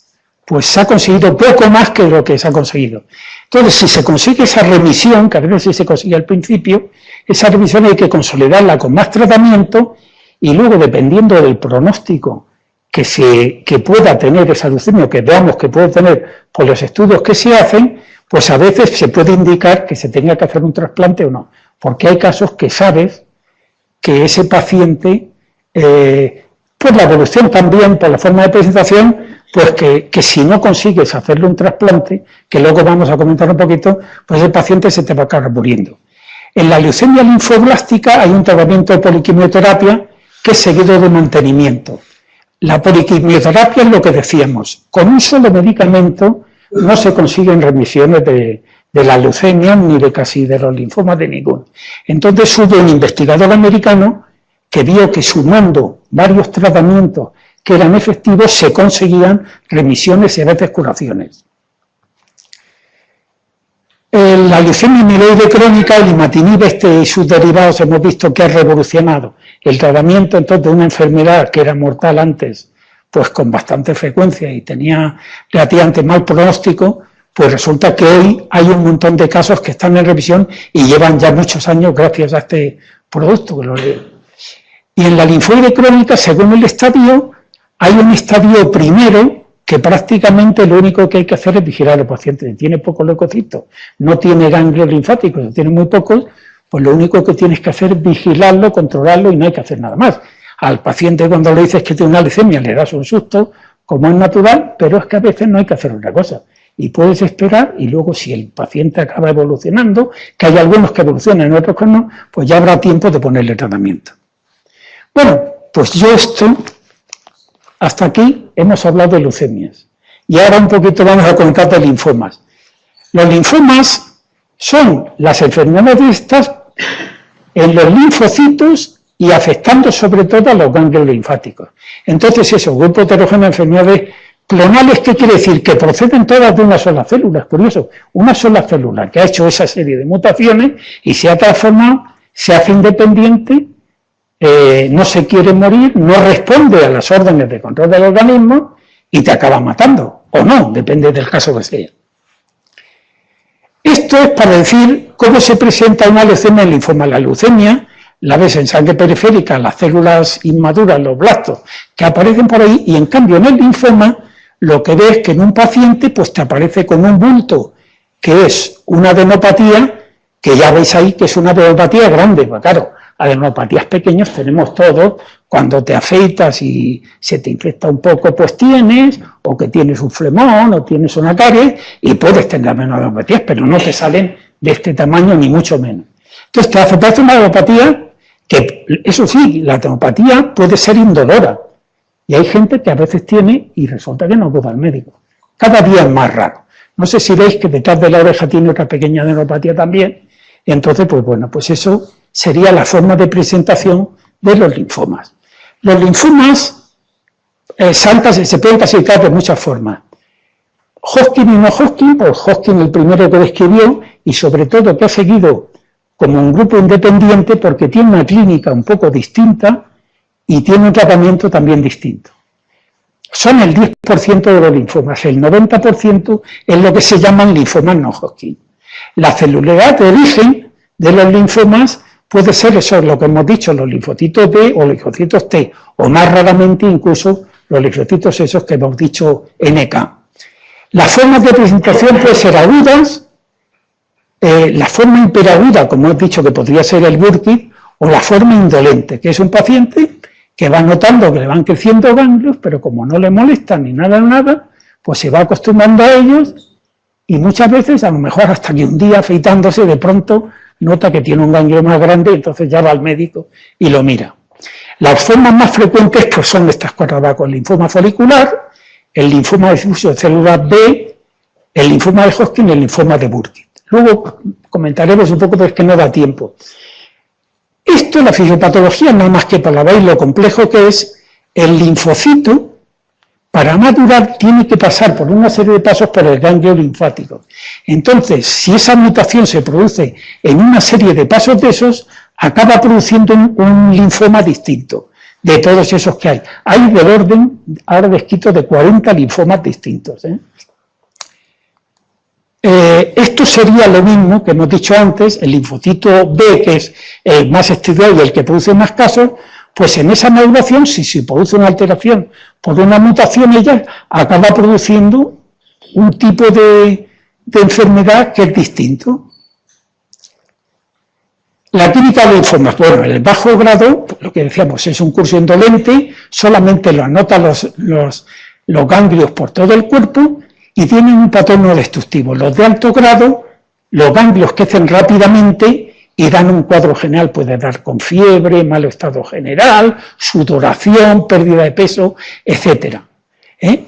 se ha conseguido poco más que lo que se ha conseguido. Entonces, si se consigue esa remisión, que a veces sí se consigue al principio, esa remisión hay que consolidarla con más tratamiento y luego, dependiendo del pronóstico que pueda tener esa leucemia, que veamos que puede tener por los estudios que se hacen, pues a veces se puede indicar que se tenga que hacer un trasplante o no, porque hay casos que sabes que ese paciente, por la evolución también, por la forma de presentación, pues que si no consigues hacerle un trasplante, que luego vamos a comentar un poquito, pues el paciente se te va a acabar muriendo. En la leucemia linfoblástica hay un tratamiento de poliquimioterapia que es seguido de mantenimiento. La poliquimioterapia es lo que decíamos, con un solo medicamento no se consiguen remisiones de la leucemia ni de casi de los linfomas de ninguno. Entonces hubo un investigador americano que vio que sumando varios tratamientos que eran efectivos se conseguían remisiones y a veces curaciones. En la leucemia mieloide crónica, el imatinib y sus derivados hemos visto que ha revolucionado el tratamiento entonces de una enfermedad que era mortal antes, pues con bastante frecuencia y tenía relativamente mal pronóstico, pues resulta que hoy hay un montón de casos que están en revisión y llevan ya muchos años gracias a este producto que lo leo. Y en la linfoide crónica, según el estadio, hay un estadio primero que prácticamente lo único que hay que hacer es vigilar al paciente. Si tiene pocos leucocitos, no tiene ganglios linfáticos, si tiene muy pocos, pues lo único que tienes que hacer es vigilarlo, controlarlo y no hay que hacer nada más. Al paciente cuando le dices que tiene una leucemia le das un susto, como es natural, pero es que a veces no hay que hacer otra cosa. Y puedes esperar y luego si el paciente acaba evolucionando, que hay algunos que evolucionan y otros que no, pues ya habrá tiempo de ponerle tratamiento. Bueno, pues yo hasta aquí hemos hablado de leucemias. Y ahora un poquito vamos a comentar de linfomas. Los linfomas son las enfermedades estas en los linfocitos y afectando sobre todo a los ganglios linfáticos. Entonces eso, grupo heterogéneo de enfermedades clonales, ¿qué quiere decir? Que proceden todas de una sola célula, es curioso. Una sola célula que ha hecho esa serie de mutaciones y se ha transformado, se hace independiente, no se quiere morir, no responde a las órdenes de control del organismo y te acaba matando, o no, depende del caso que sea. Esto es para decir cómo se presenta una leucemia en linfoma. La leucemia la ves en sangre periférica, las células inmaduras, los blastos, que aparecen por ahí, y en cambio en el linfoma lo que ves es que en un paciente pues te aparece con un bulto que es una adenopatía, que ya veis ahí que es una adenopatía grande, pues claro, adenopatías pequeñas tenemos todos, cuando te afeitas y se te infecta un poco, pues tienes, o que tienes un flemón, o tienes una caries, y puedes tener menos adenopatías, pero no te salen de este tamaño, ni mucho menos. Entonces te hace una adenopatía que, eso sí, la adenopatía puede ser indolora, y hay gente que a veces tiene y resulta que no acude al médico. Cada día es más raro. No sé si veis que detrás de la oreja tiene otra pequeña adenopatía también, entonces, pues bueno, pues eso sería la forma de presentación de los linfomas. Los linfomas se pueden clasificar de muchas formas. Hodgkin y no Hodgkin, pues Hodgkin el primero que describió y sobre todo que ha seguido como un grupo independiente porque tiene una clínica un poco distinta y tiene un tratamiento también distinto. Son el 10% de los linfomas, el 90% es lo que se llaman linfomas no Hodgkin. La celularidad de origen de los linfomas puede ser eso, lo que hemos dicho, los linfocitos B o linfocitos T, o más raramente incluso los linfocitos esos que hemos dicho NK. Las formas de presentación pueden ser agudas, la forma hiperaguda, como he dicho, que podría ser el Burkitt, o la forma indolente, que es un paciente que va notando que le van creciendo ganglios, pero como no le molestan ni nada, pues se va acostumbrando a ellos y muchas veces, a lo mejor hasta que un día afeitándose, de pronto nota que tiene un ganglio más grande y entonces ya va al médico y lo mira. Las formas más frecuentes pues son estas cuatro abajo: el linfoma folicular, el linfoma de difuso de células B, el linfoma de Hodgkin y el linfoma de Burkitt. Luego comentaremos un poco, pero es que no da tiempo. Esto, la fisiopatología, nada más que para ver lo complejo que es, el linfocito, para madurar, tiene que pasar por una serie de pasos por el ganglio linfático. Entonces, si esa mutación se produce en una serie de pasos de esos, acaba produciendo un linfoma distinto de todos esos que hay. Hay del orden, ahora descrito, de 40 linfomas distintos. Esto sería lo mismo que hemos dicho antes, el linfocito B, que es el más estudiado y el que produce más casos, pues en esa maduración, si se produce una alteración por una mutación, ella acaba produciendo un tipo de enfermedad que es distinto. La clínica de linfomas, bueno, en el bajo grado, lo que decíamos, es un curso indolente, solamente lo anota los ganglios por todo el cuerpo y tienen un patrón no destructivo. Los de alto grado, los ganglios crecen rápidamente y dan un cuadro general, puede dar con fiebre, mal estado general, sudoración, pérdida de peso, etc.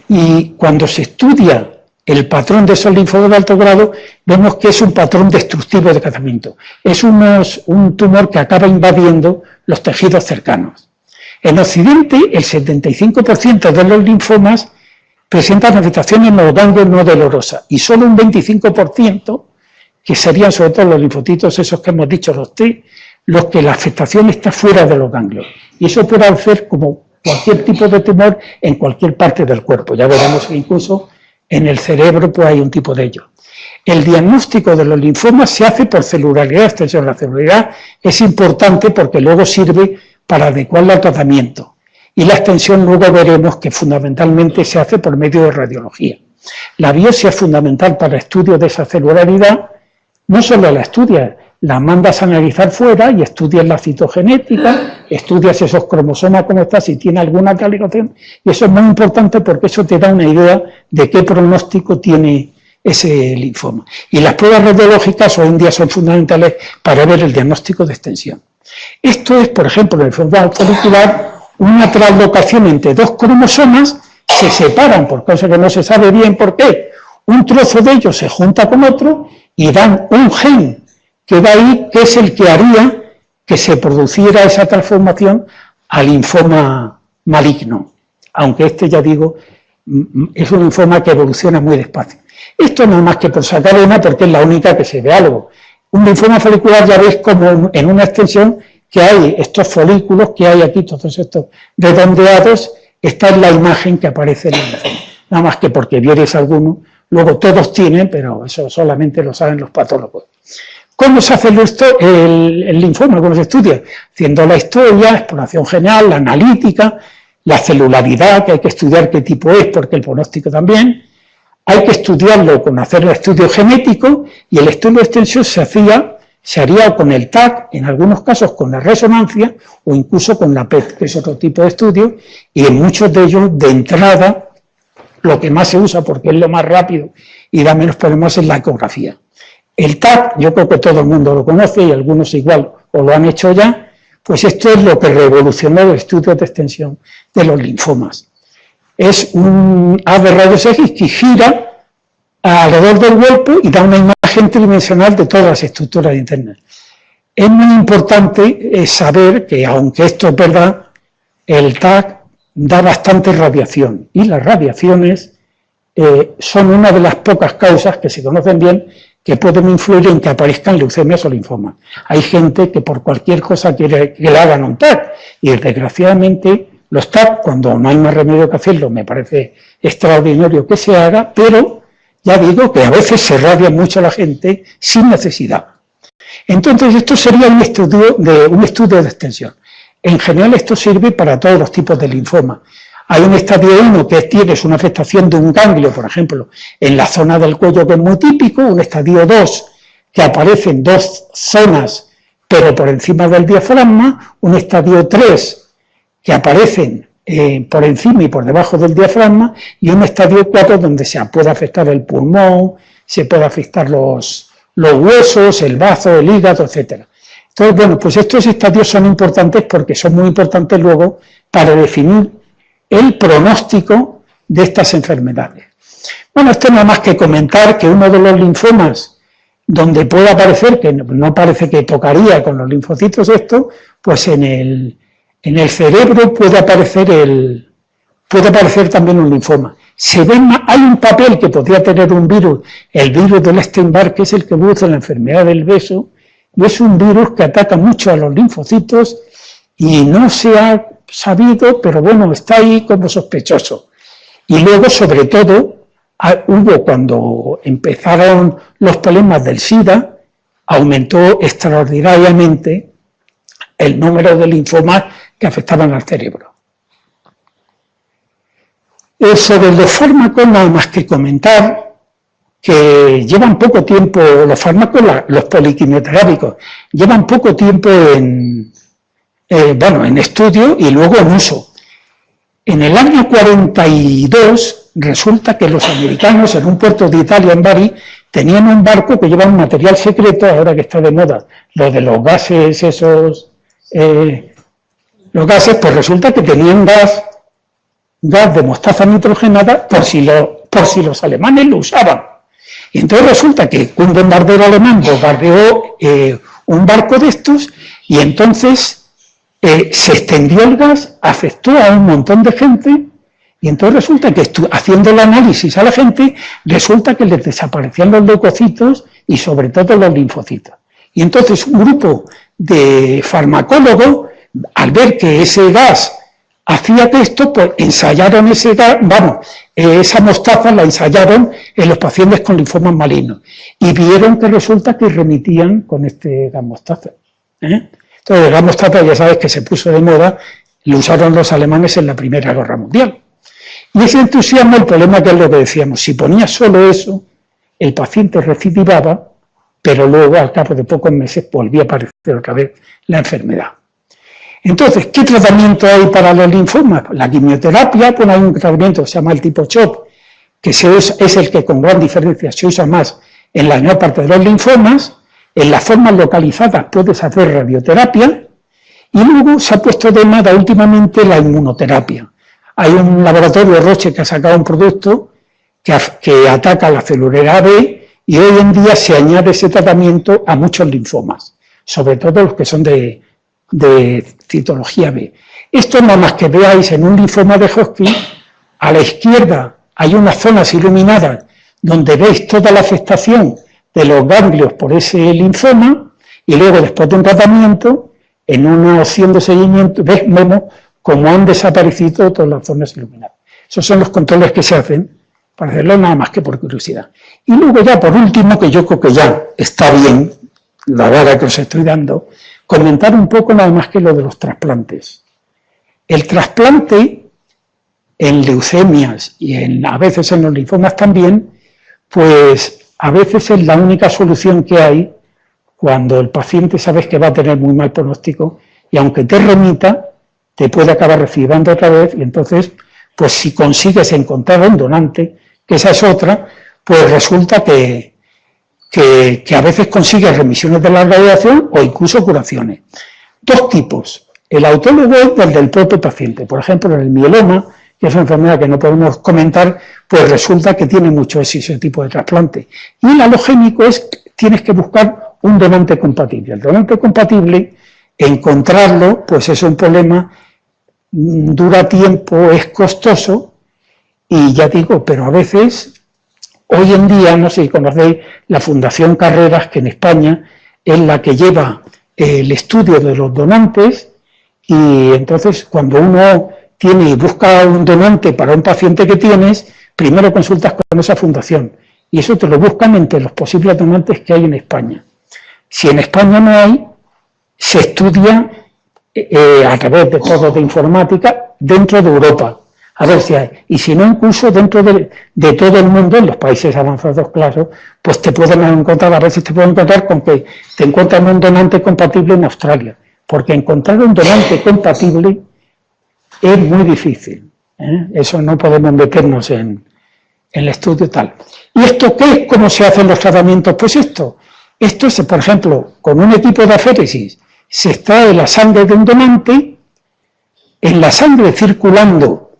Y cuando se estudia el patrón de esos linfomas de alto grado, vemos que es un patrón destructivo de crecimiento. Es un tumor que acaba invadiendo los tejidos cercanos. En Occidente, el 75% de los linfomas presentan afectaciones en los ganglios no dolorosas y solo un 25%, que serían sobre todo los linfocitos esos que hemos dicho, los T, los que la afectación está fuera de los ganglios. Y eso puede hacer como cualquier tipo de tumor en cualquier parte del cuerpo. Ya veremos que incluso en el cerebro pues hay un tipo de ello. El diagnóstico de los linfomas se hace por celularidad, extensión. La celularidad es importante porque luego sirve para adecuarla al tratamiento. Y la extensión luego veremos que fundamentalmente se hace por medio de radiología. La biopsia es fundamental para el estudio de esa celularidad. No solo la estudias, la mandas a analizar fuera y estudias la citogenética, estudias esos cromosomas, cómo está, si tiene alguna calibración, y eso es muy importante porque eso te da una idea de qué pronóstico tiene ese linfoma. Y las pruebas radiológicas hoy en día son fundamentales para ver el diagnóstico de extensión. Esto es, por ejemplo, en el linfoma folicular, una translocación entre dos cromosomas, se separan por causa que no se sabe bien por qué. Un trozo de ellos se junta con otro y dan un gen que da ahí, que es el que haría que se produciera esa transformación al linfoma maligno. Aunque este, ya digo, es un linfoma que evoluciona muy despacio. Esto no es más que por sacar una, porque es la única que se ve algo. Un linfoma folicular ya ves como en una extensión que hay estos folículos que hay aquí, todos estos redondeados, está en la imagen que aparece en el linfoma. Nada más que porque vieres alguno. Luego todos tienen, pero eso solamente lo saben los patólogos. ¿Cómo se hace el linfoma? ¿Cómo se estudia? Haciendo la historia, exploración general, la analítica, la celularidad, que hay que estudiar qué tipo es, porque el pronóstico también. hay que estudiarlo con hacer el estudio genético, y el estudio de extensión se haría con el TAC, en algunos casos con la resonancia o incluso con la PET, que es otro tipo de estudio, y en muchos de ellos, de entrada, lo que más se usa porque es lo más rápido y da menos problemas es la ecografía. El TAC, yo creo que todo el mundo lo conoce y algunos igual o lo han hecho ya, pues esto es lo que revolucionó el estudio de extensión de los linfomas. Es un haz de rayos X que gira alrededor del cuerpo y da una imagen tridimensional de todas las estructuras internas. Es muy importante saber que, aunque esto es verdad, el TAC da bastante radiación, y las radiaciones son una de las pocas causas que se conocen bien que pueden influir en que aparezcan leucemias o linfomas. Hay gente que por cualquier cosa quiere que le hagan un TAC, y desgraciadamente los TAC, cuando no hay más remedio que hacerlo, me parece extraordinario que se haga, pero ya digo que a veces se radia mucho a la gente sin necesidad. Entonces, esto sería un estudio de extensión. En general, esto sirve para todos los tipos de linfoma. Hay un estadio 1 que tienes una afectación de un ganglio, por ejemplo, en la zona del cuello, que es muy típico, un estadio 2 que aparecen dos zonas, pero por encima del diafragma, un estadio 3 que aparecen por encima y por debajo del diafragma, y un estadio 4 donde se puede afectar el pulmón, se puede afectar los huesos, el bazo, el hígado, etc. Entonces, bueno, pues estos estadios son importantes porque son muy importantes luego para definir el pronóstico de estas enfermedades. Bueno, esto nada más que comentar que uno de los linfomas donde puede aparecer, que no parece que tocaría con los linfocitos esto, pues en el cerebro puede aparecer también un linfoma. Hay un papel que podría tener un virus, el virus del Epstein-Barr, que es el que produce la enfermedad del beso, y es un virus que ataca mucho a los linfocitos y no se ha sabido, pero bueno, está ahí como sospechoso. Y luego, sobre todo, cuando empezaron los problemas del SIDA, aumentó extraordinariamente el número de linfomas que afectaban al cerebro. Sobre los fármacos, nada más que comentar que llevan poco tiempo, los fármacos, los poliquimioterápicos, llevan poco tiempo en estudio y luego en uso. En el año 42 resulta que los americanos en un puerto de Italia, en Bari, tenían un barco que llevaba un material secreto, ahora que está de moda, lo de los gases esos, los gases, pues resulta que tenían gas de mostaza nitrogenada por si los alemanes lo usaban. Y entonces resulta que un bombardero alemán bombardeó un barco de estos y entonces se extendió el gas, afectó a un montón de gente y entonces resulta que haciendo el análisis a la gente, resulta que les desaparecían los leucocitos y sobre todo los linfocitos. Y entonces un grupo de farmacólogos, al ver que ese gas hacía esto, pues ensayaron ese gas, esa mostaza la ensayaron en los pacientes con linfomas malignos y vieron que resulta que remitían con este gas mostaza. Entonces el gas mostaza ya sabes que se puso de moda, lo usaron los alemanes en la Primera Guerra Mundial. Y ese entusiasmo, el problema que es lo que decíamos, si ponía solo eso, el paciente recidivaba, pero luego al cabo de pocos meses volvía a aparecer otra vez la enfermedad. Entonces, ¿qué tratamiento hay para los linfomas? La quimioterapia, pues hay un tratamiento que se llama el tipo CHOP, que es el que con gran diferencia se usa más en la mayor parte de los linfomas. En las formas localizadas puedes hacer radioterapia y luego se ha puesto de moda últimamente la inmunoterapia. Hay un laboratorio, Roche, que ha sacado un producto que ataca la celulera B y hoy en día se añade ese tratamiento a muchos linfomas, sobre todo los que son de citología B. Esto nada más que veáis en un linfoma de Hodgkin, a la izquierda hay unas zonas iluminadas donde veis toda la afectación de los ganglios por ese linfoma y luego después de un tratamiento, en una opción de seguimiento, vemos cómo han desaparecido todas las zonas iluminadas. Esos son los controles que se hacen para hacerlo nada más que por curiosidad. Y luego ya por último, que yo creo que ya está bien, la hora que os estoy dando, comentar un poco nada más que lo de los trasplantes. El trasplante en leucemias y a veces en los linfomas también pues a veces es la única solución que hay cuando el paciente sabes que va a tener muy mal pronóstico y aunque te remita, te puede acabar recibiendo otra vez y entonces, pues si consigues encontrar un donante, que esa es otra, pues resulta que a veces consigues remisiones de la radiación o incluso curaciones. Dos tipos. El autólogo es el del propio paciente. Por ejemplo, en el mieloma, que es una enfermedad que no podemos comentar, pues resulta que tiene mucho ese tipo de trasplante. Y el alogénico es, tienes que buscar un donante compatible. El donante compatible, encontrarlo, pues es un problema, dura tiempo, es costoso, y ya digo, pero a veces, hoy en día, no sé si conocéis la Fundación Carreras, que en España es la que lleva el estudio de los donantes, y entonces cuando uno tiene y busca un donante para un paciente que tienes, primero consultas con esa fundación, y eso te lo buscan entre los posibles donantes que hay en España. Si en España no hay, se estudia a través de todo de informática dentro de Europa, a ver si hay, y si no incluso dentro de todo el mundo, en los países avanzados, claro, pues te pueden encontrar, a veces te pueden encontrar con que te encuentran un donante compatible en Australia, porque encontrar un donante compatible es muy difícil, ¿eh? Eso no podemos meternos en el estudio tal. ¿Y esto qué es? ¿Cómo se hacen los tratamientos? Pues esto es, por ejemplo, con un equipo de aféresis, se extrae la sangre de un donante, en la sangre circulando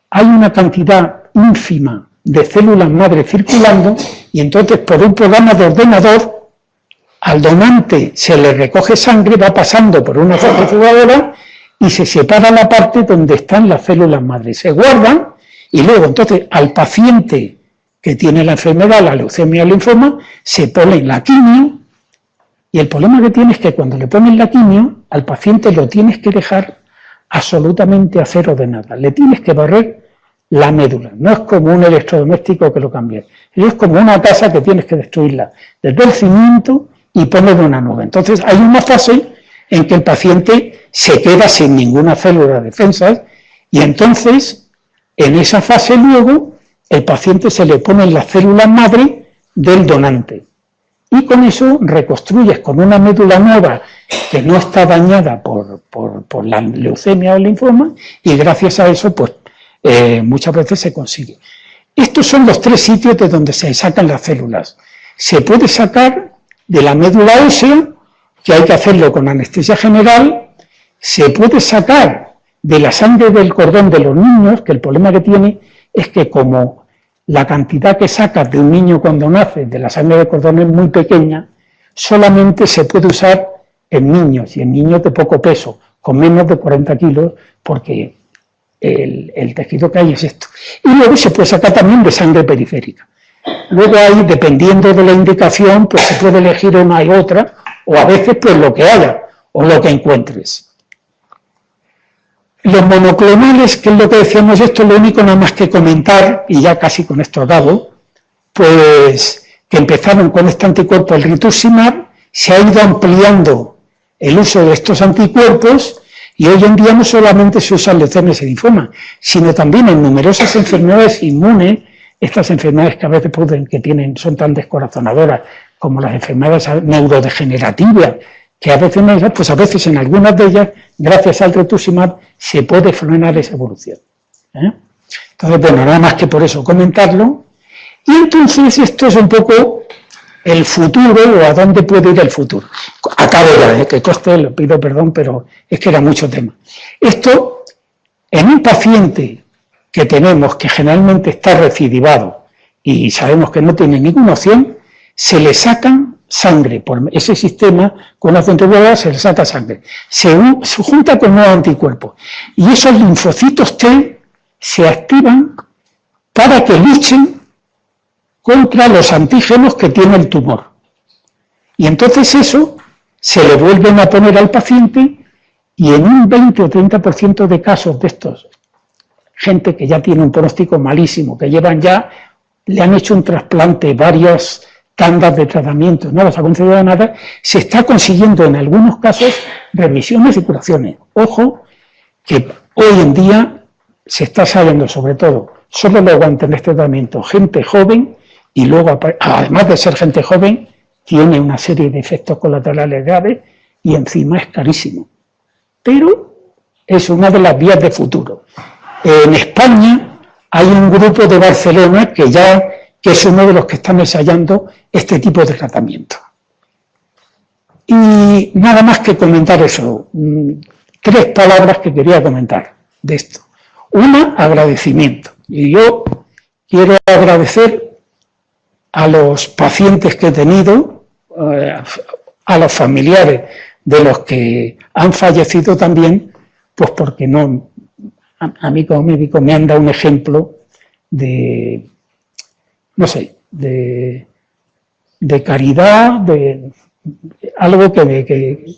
hay una cantidad ínfima de células madre circulando y entonces por un programa de ordenador al donante se le recoge sangre, va pasando por una centrifugadora y se separa la parte donde están las células madre, se guardan y luego entonces al paciente que tiene la enfermedad, la leucemia o linfoma, se pone la quimio y el problema que tiene es que cuando le ponen la quimio al paciente lo tienes que dejar absolutamente a cero de nada, le tienes que barrer la médula, no es como un electrodoméstico que lo cambia, es como una casa que tienes que destruirla desde el cimiento y ponerle una nueva. Entonces hay una fase en que el paciente se queda sin ninguna célula de defensas y entonces en esa fase luego el paciente se le ponen las células madre del donante y con eso reconstruyes con una médula nueva que no está dañada por la leucemia o el linfoma y gracias a eso pues muchas veces se consigue. Estos son los tres sitios de donde se sacan las células. Se puede sacar de la médula ósea, que hay que hacerlo con anestesia general, se puede sacar de la sangre del cordón de los niños, que el problema que tiene es que como la cantidad que sacas de un niño cuando nace de la sangre del cordón es muy pequeña, solamente se puede usar en niños, y en niños de poco peso, con menos de 40 kilos, porque el tejido que hay es esto. Y luego se puede sacar también de sangre periférica. Luego ahí, dependiendo de la indicación, pues se puede elegir una y otra, o a veces pues lo que haya, o lo que encuentres. Los monoclonales, que es lo que decíamos, esto es lo único nada más que comentar, y ya casi con esto acabo, pues que empezaron con este anticuerpo, el rituximab, se ha ido ampliando el uso de estos anticuerpos, y hoy en día no solamente se usan leucemias y linfoma, sino también en numerosas enfermedades inmunes, estas enfermedades que a veces son tan descorazonadoras como las enfermedades neurodegenerativas, que a veces en algunas de ellas, gracias al rituximab, se puede frenar esa evolución. Entonces, bueno, nada más que por eso comentarlo. Y entonces esto es un poco el futuro o a dónde puede ir el futuro. Acabo ya, que coste, le pido perdón, pero es que era mucho tema. Esto, en un paciente que tenemos que generalmente está recidivado y sabemos que no tiene ninguna opción, se le sacan sangre, por ese sistema con la centrifugadora se le saca sangre, se junta con nuevos anticuerpos y esos linfocitos T se activan para que luchen contra los antígenos que tiene el tumor. Y entonces eso se le vuelven a poner al paciente y en un 20 o 30% de casos de estos, gente que ya tiene un pronóstico malísimo, que le han hecho un trasplante, varias tandas de tratamiento, no les ha concedido nada, se está consiguiendo en algunos casos remisiones y curaciones. Ojo, que hoy en día se está sabiendo sobre todo, solo lo aguantan este tratamiento gente joven y luego, además de ser gente joven, tiene una serie de efectos colaterales graves y encima es carísimo. Pero es una de las vías de futuro. En España hay un grupo de Barcelona que es uno de los que están ensayando este tipo de tratamiento. Y nada más que comentar eso. 3 palabras que quería comentar de esto. Una, agradecimiento. Y yo quiero agradecer a los pacientes que he tenido, a los familiares de los que han fallecido también, pues porque a mí como médico me han dado un ejemplo de, no sé, de caridad, de algo que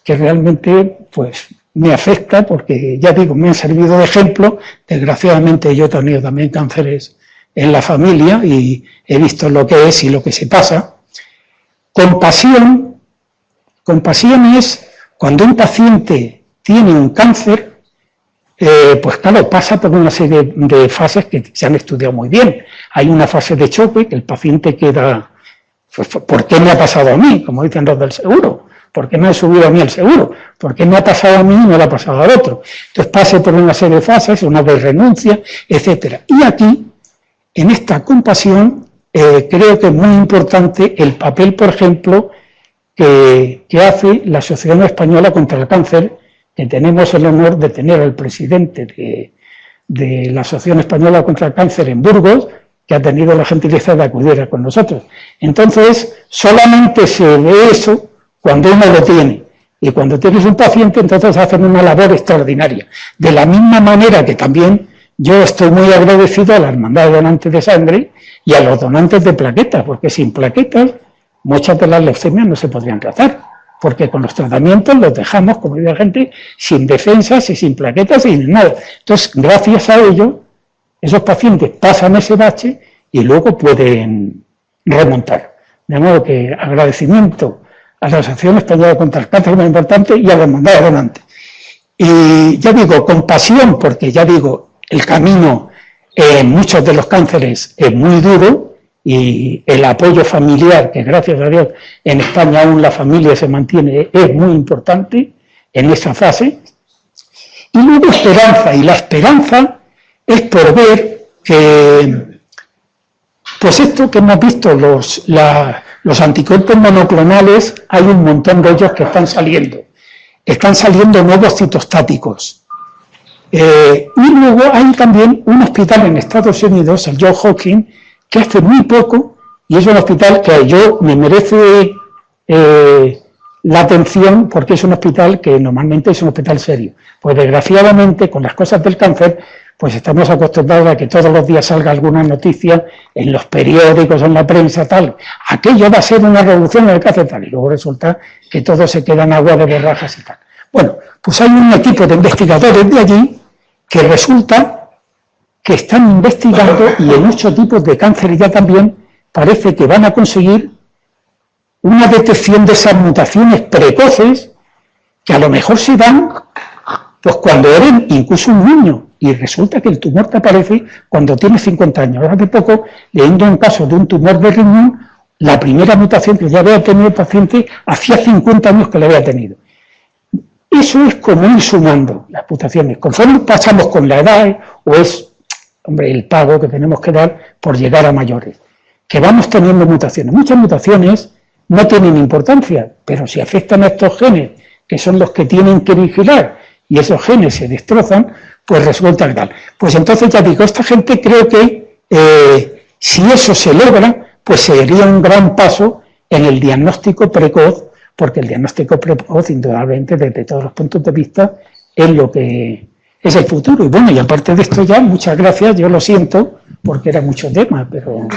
realmente pues me afecta, porque ya digo, me han servido de ejemplo. Desgraciadamente yo he tenido también cánceres en la familia y he visto lo que es y lo que se pasa. Compasión es cuando un paciente tiene un cáncer, pues claro, pasa por una serie de fases que se han estudiado muy bien. Hay una fase de choque, que el paciente queda, pues, ¿por qué me ha pasado a mí? Como dicen los del seguro. ¿Por qué me ha subido a mí el seguro? ¿Por qué me ha pasado a mí y no le ha pasado al otro? Entonces pase por una serie de fases, una de renuncia, etc. Y aquí, en esta compasión, creo que es muy importante el papel, por ejemplo, que hace la Asociación Española contra el Cáncer, que tenemos el honor de tener al presidente de la Asociación Española contra el Cáncer en Burgos, que ha tenido la gentileza de acudir con nosotros. Entonces, solamente se ve eso cuando uno lo tiene. Y cuando tienes un paciente, entonces hacen una labor extraordinaria. De la misma manera que también yo estoy muy agradecido a la Hermandad de Donantes de Sangre y a los donantes de plaquetas, porque sin plaquetas muchas de las leucemias no se podrían tratar, porque con los tratamientos los dejamos, como dice la gente, sin defensas y sin plaquetas y sin nada. Entonces, gracias a ello, esos pacientes pasan ese bache y luego pueden remontar. De modo que agradecimiento a la Asociación Española contra el Cáncer, muy importante, y a la Hermandad de Donantes. Y ya digo, compasión, porque ya digo, el camino en muchos de los cánceres es muy duro, y el apoyo familiar, que gracias a Dios en España aún la familia se mantiene, es muy importante en esa fase. Y luego esperanza, y la esperanza es por ver que, pues esto que hemos visto, los anticuerpos monoclonales, hay un montón de ellos que están saliendo nuevos citostáticos. Y luego hay también un hospital en Estados Unidos, el Johns Hopkins, que hace muy poco, y es un hospital que yo me merece la atención, porque es un hospital que normalmente es un hospital serio. Pues desgraciadamente, con las cosas del cáncer, pues estamos acostumbrados a que todos los días salga alguna noticia en los periódicos, en la prensa, tal. Aquello va a ser una revolución en el cáncer, tal. Y luego resulta que todo se queda en agua de borrajas y tal. Bueno, pues hay un equipo de investigadores de allí que resulta que están investigando, y en 8 tipos de cáncer ya también parece que van a conseguir una detección de esas mutaciones precoces que a lo mejor se dan pues cuando eres incluso un niño, y resulta que el tumor te aparece cuando tienes 50 años. Hace poco, leyendo un caso de un tumor de riñón, la primera mutación que ya había tenido el paciente hacía 50 años que la había tenido. Eso es como ir sumando las mutaciones. Conforme pasamos con la edad, o es, hombre, el pago que tenemos que dar por llegar a mayores, que vamos teniendo mutaciones. Muchas mutaciones no tienen importancia, pero si afectan a estos genes, que son los que tienen que vigilar, y esos genes se destrozan, pues resulta que tal. Pues entonces ya digo, esta gente creo que si eso se logra, pues sería un gran paso en el diagnóstico precoz, porque el diagnóstico precoz, indudablemente, desde todos los puntos de vista, es lo que es el futuro. Y bueno, y aparte de esto ya, muchas gracias, yo lo siento, porque era mucho tema, pero...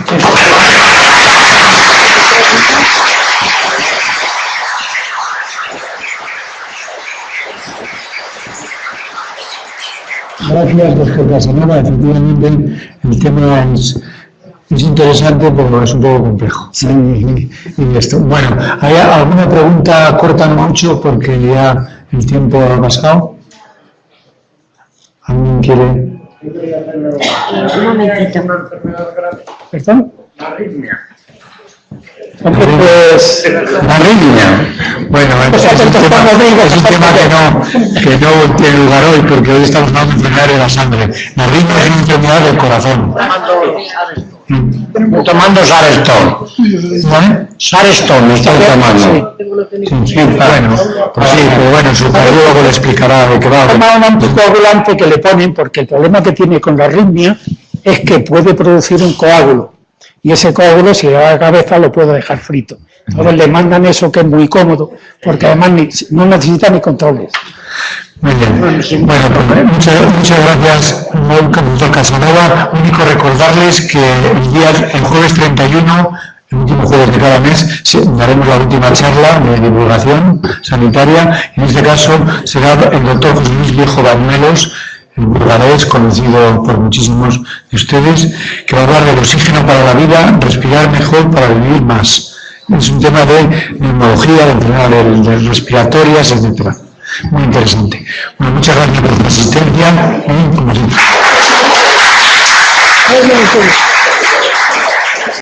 Gracias, doctor Casanova. Efectivamente, el tema es interesante, pero es un poco complejo. Sí. Y esto. Bueno, ¿hay alguna pregunta corta, no mucho, porque ya el tiempo ha pasado? ¿Alguien quiere? Un momentito. ¿Perdón? Hombre, pues... La arritmia. Bueno, Pues es un tema que no tiene lugar hoy, porque hoy estamos hablando de enfermedades de la sangre. La arritmia es una enfermedad del corazón. Tomando Sarestol. Sarestol me están tomando. Sí, bueno, pues sí, pero bueno, su cardiólogo le explicará de qué va. Toma un anticoagulante que le ponen, porque el problema que tiene con la arritmia es que puede producir un coágulo. Y ese coágulo, si le da la cabeza, lo puede dejar frito. Entonces le mandan eso, que es muy cómodo, porque además no necesita ni controles. Muy bien. Bueno, pues muchas gracias, doctor Casanova. Único recordarles que el jueves 31, el último jueves de cada mes, daremos la última charla de divulgación sanitaria. En este caso será el doctor José Luis Viejo Bañuelos, el burgalés, conocido por muchísimos de ustedes, que va a hablar del oxígeno para la vida, respirar mejor para vivir más. Es un tema de neumología, de enfermedades respiratorias, etc. Muy interesante. Bueno, muchas gracias por su asistencia y como siempre.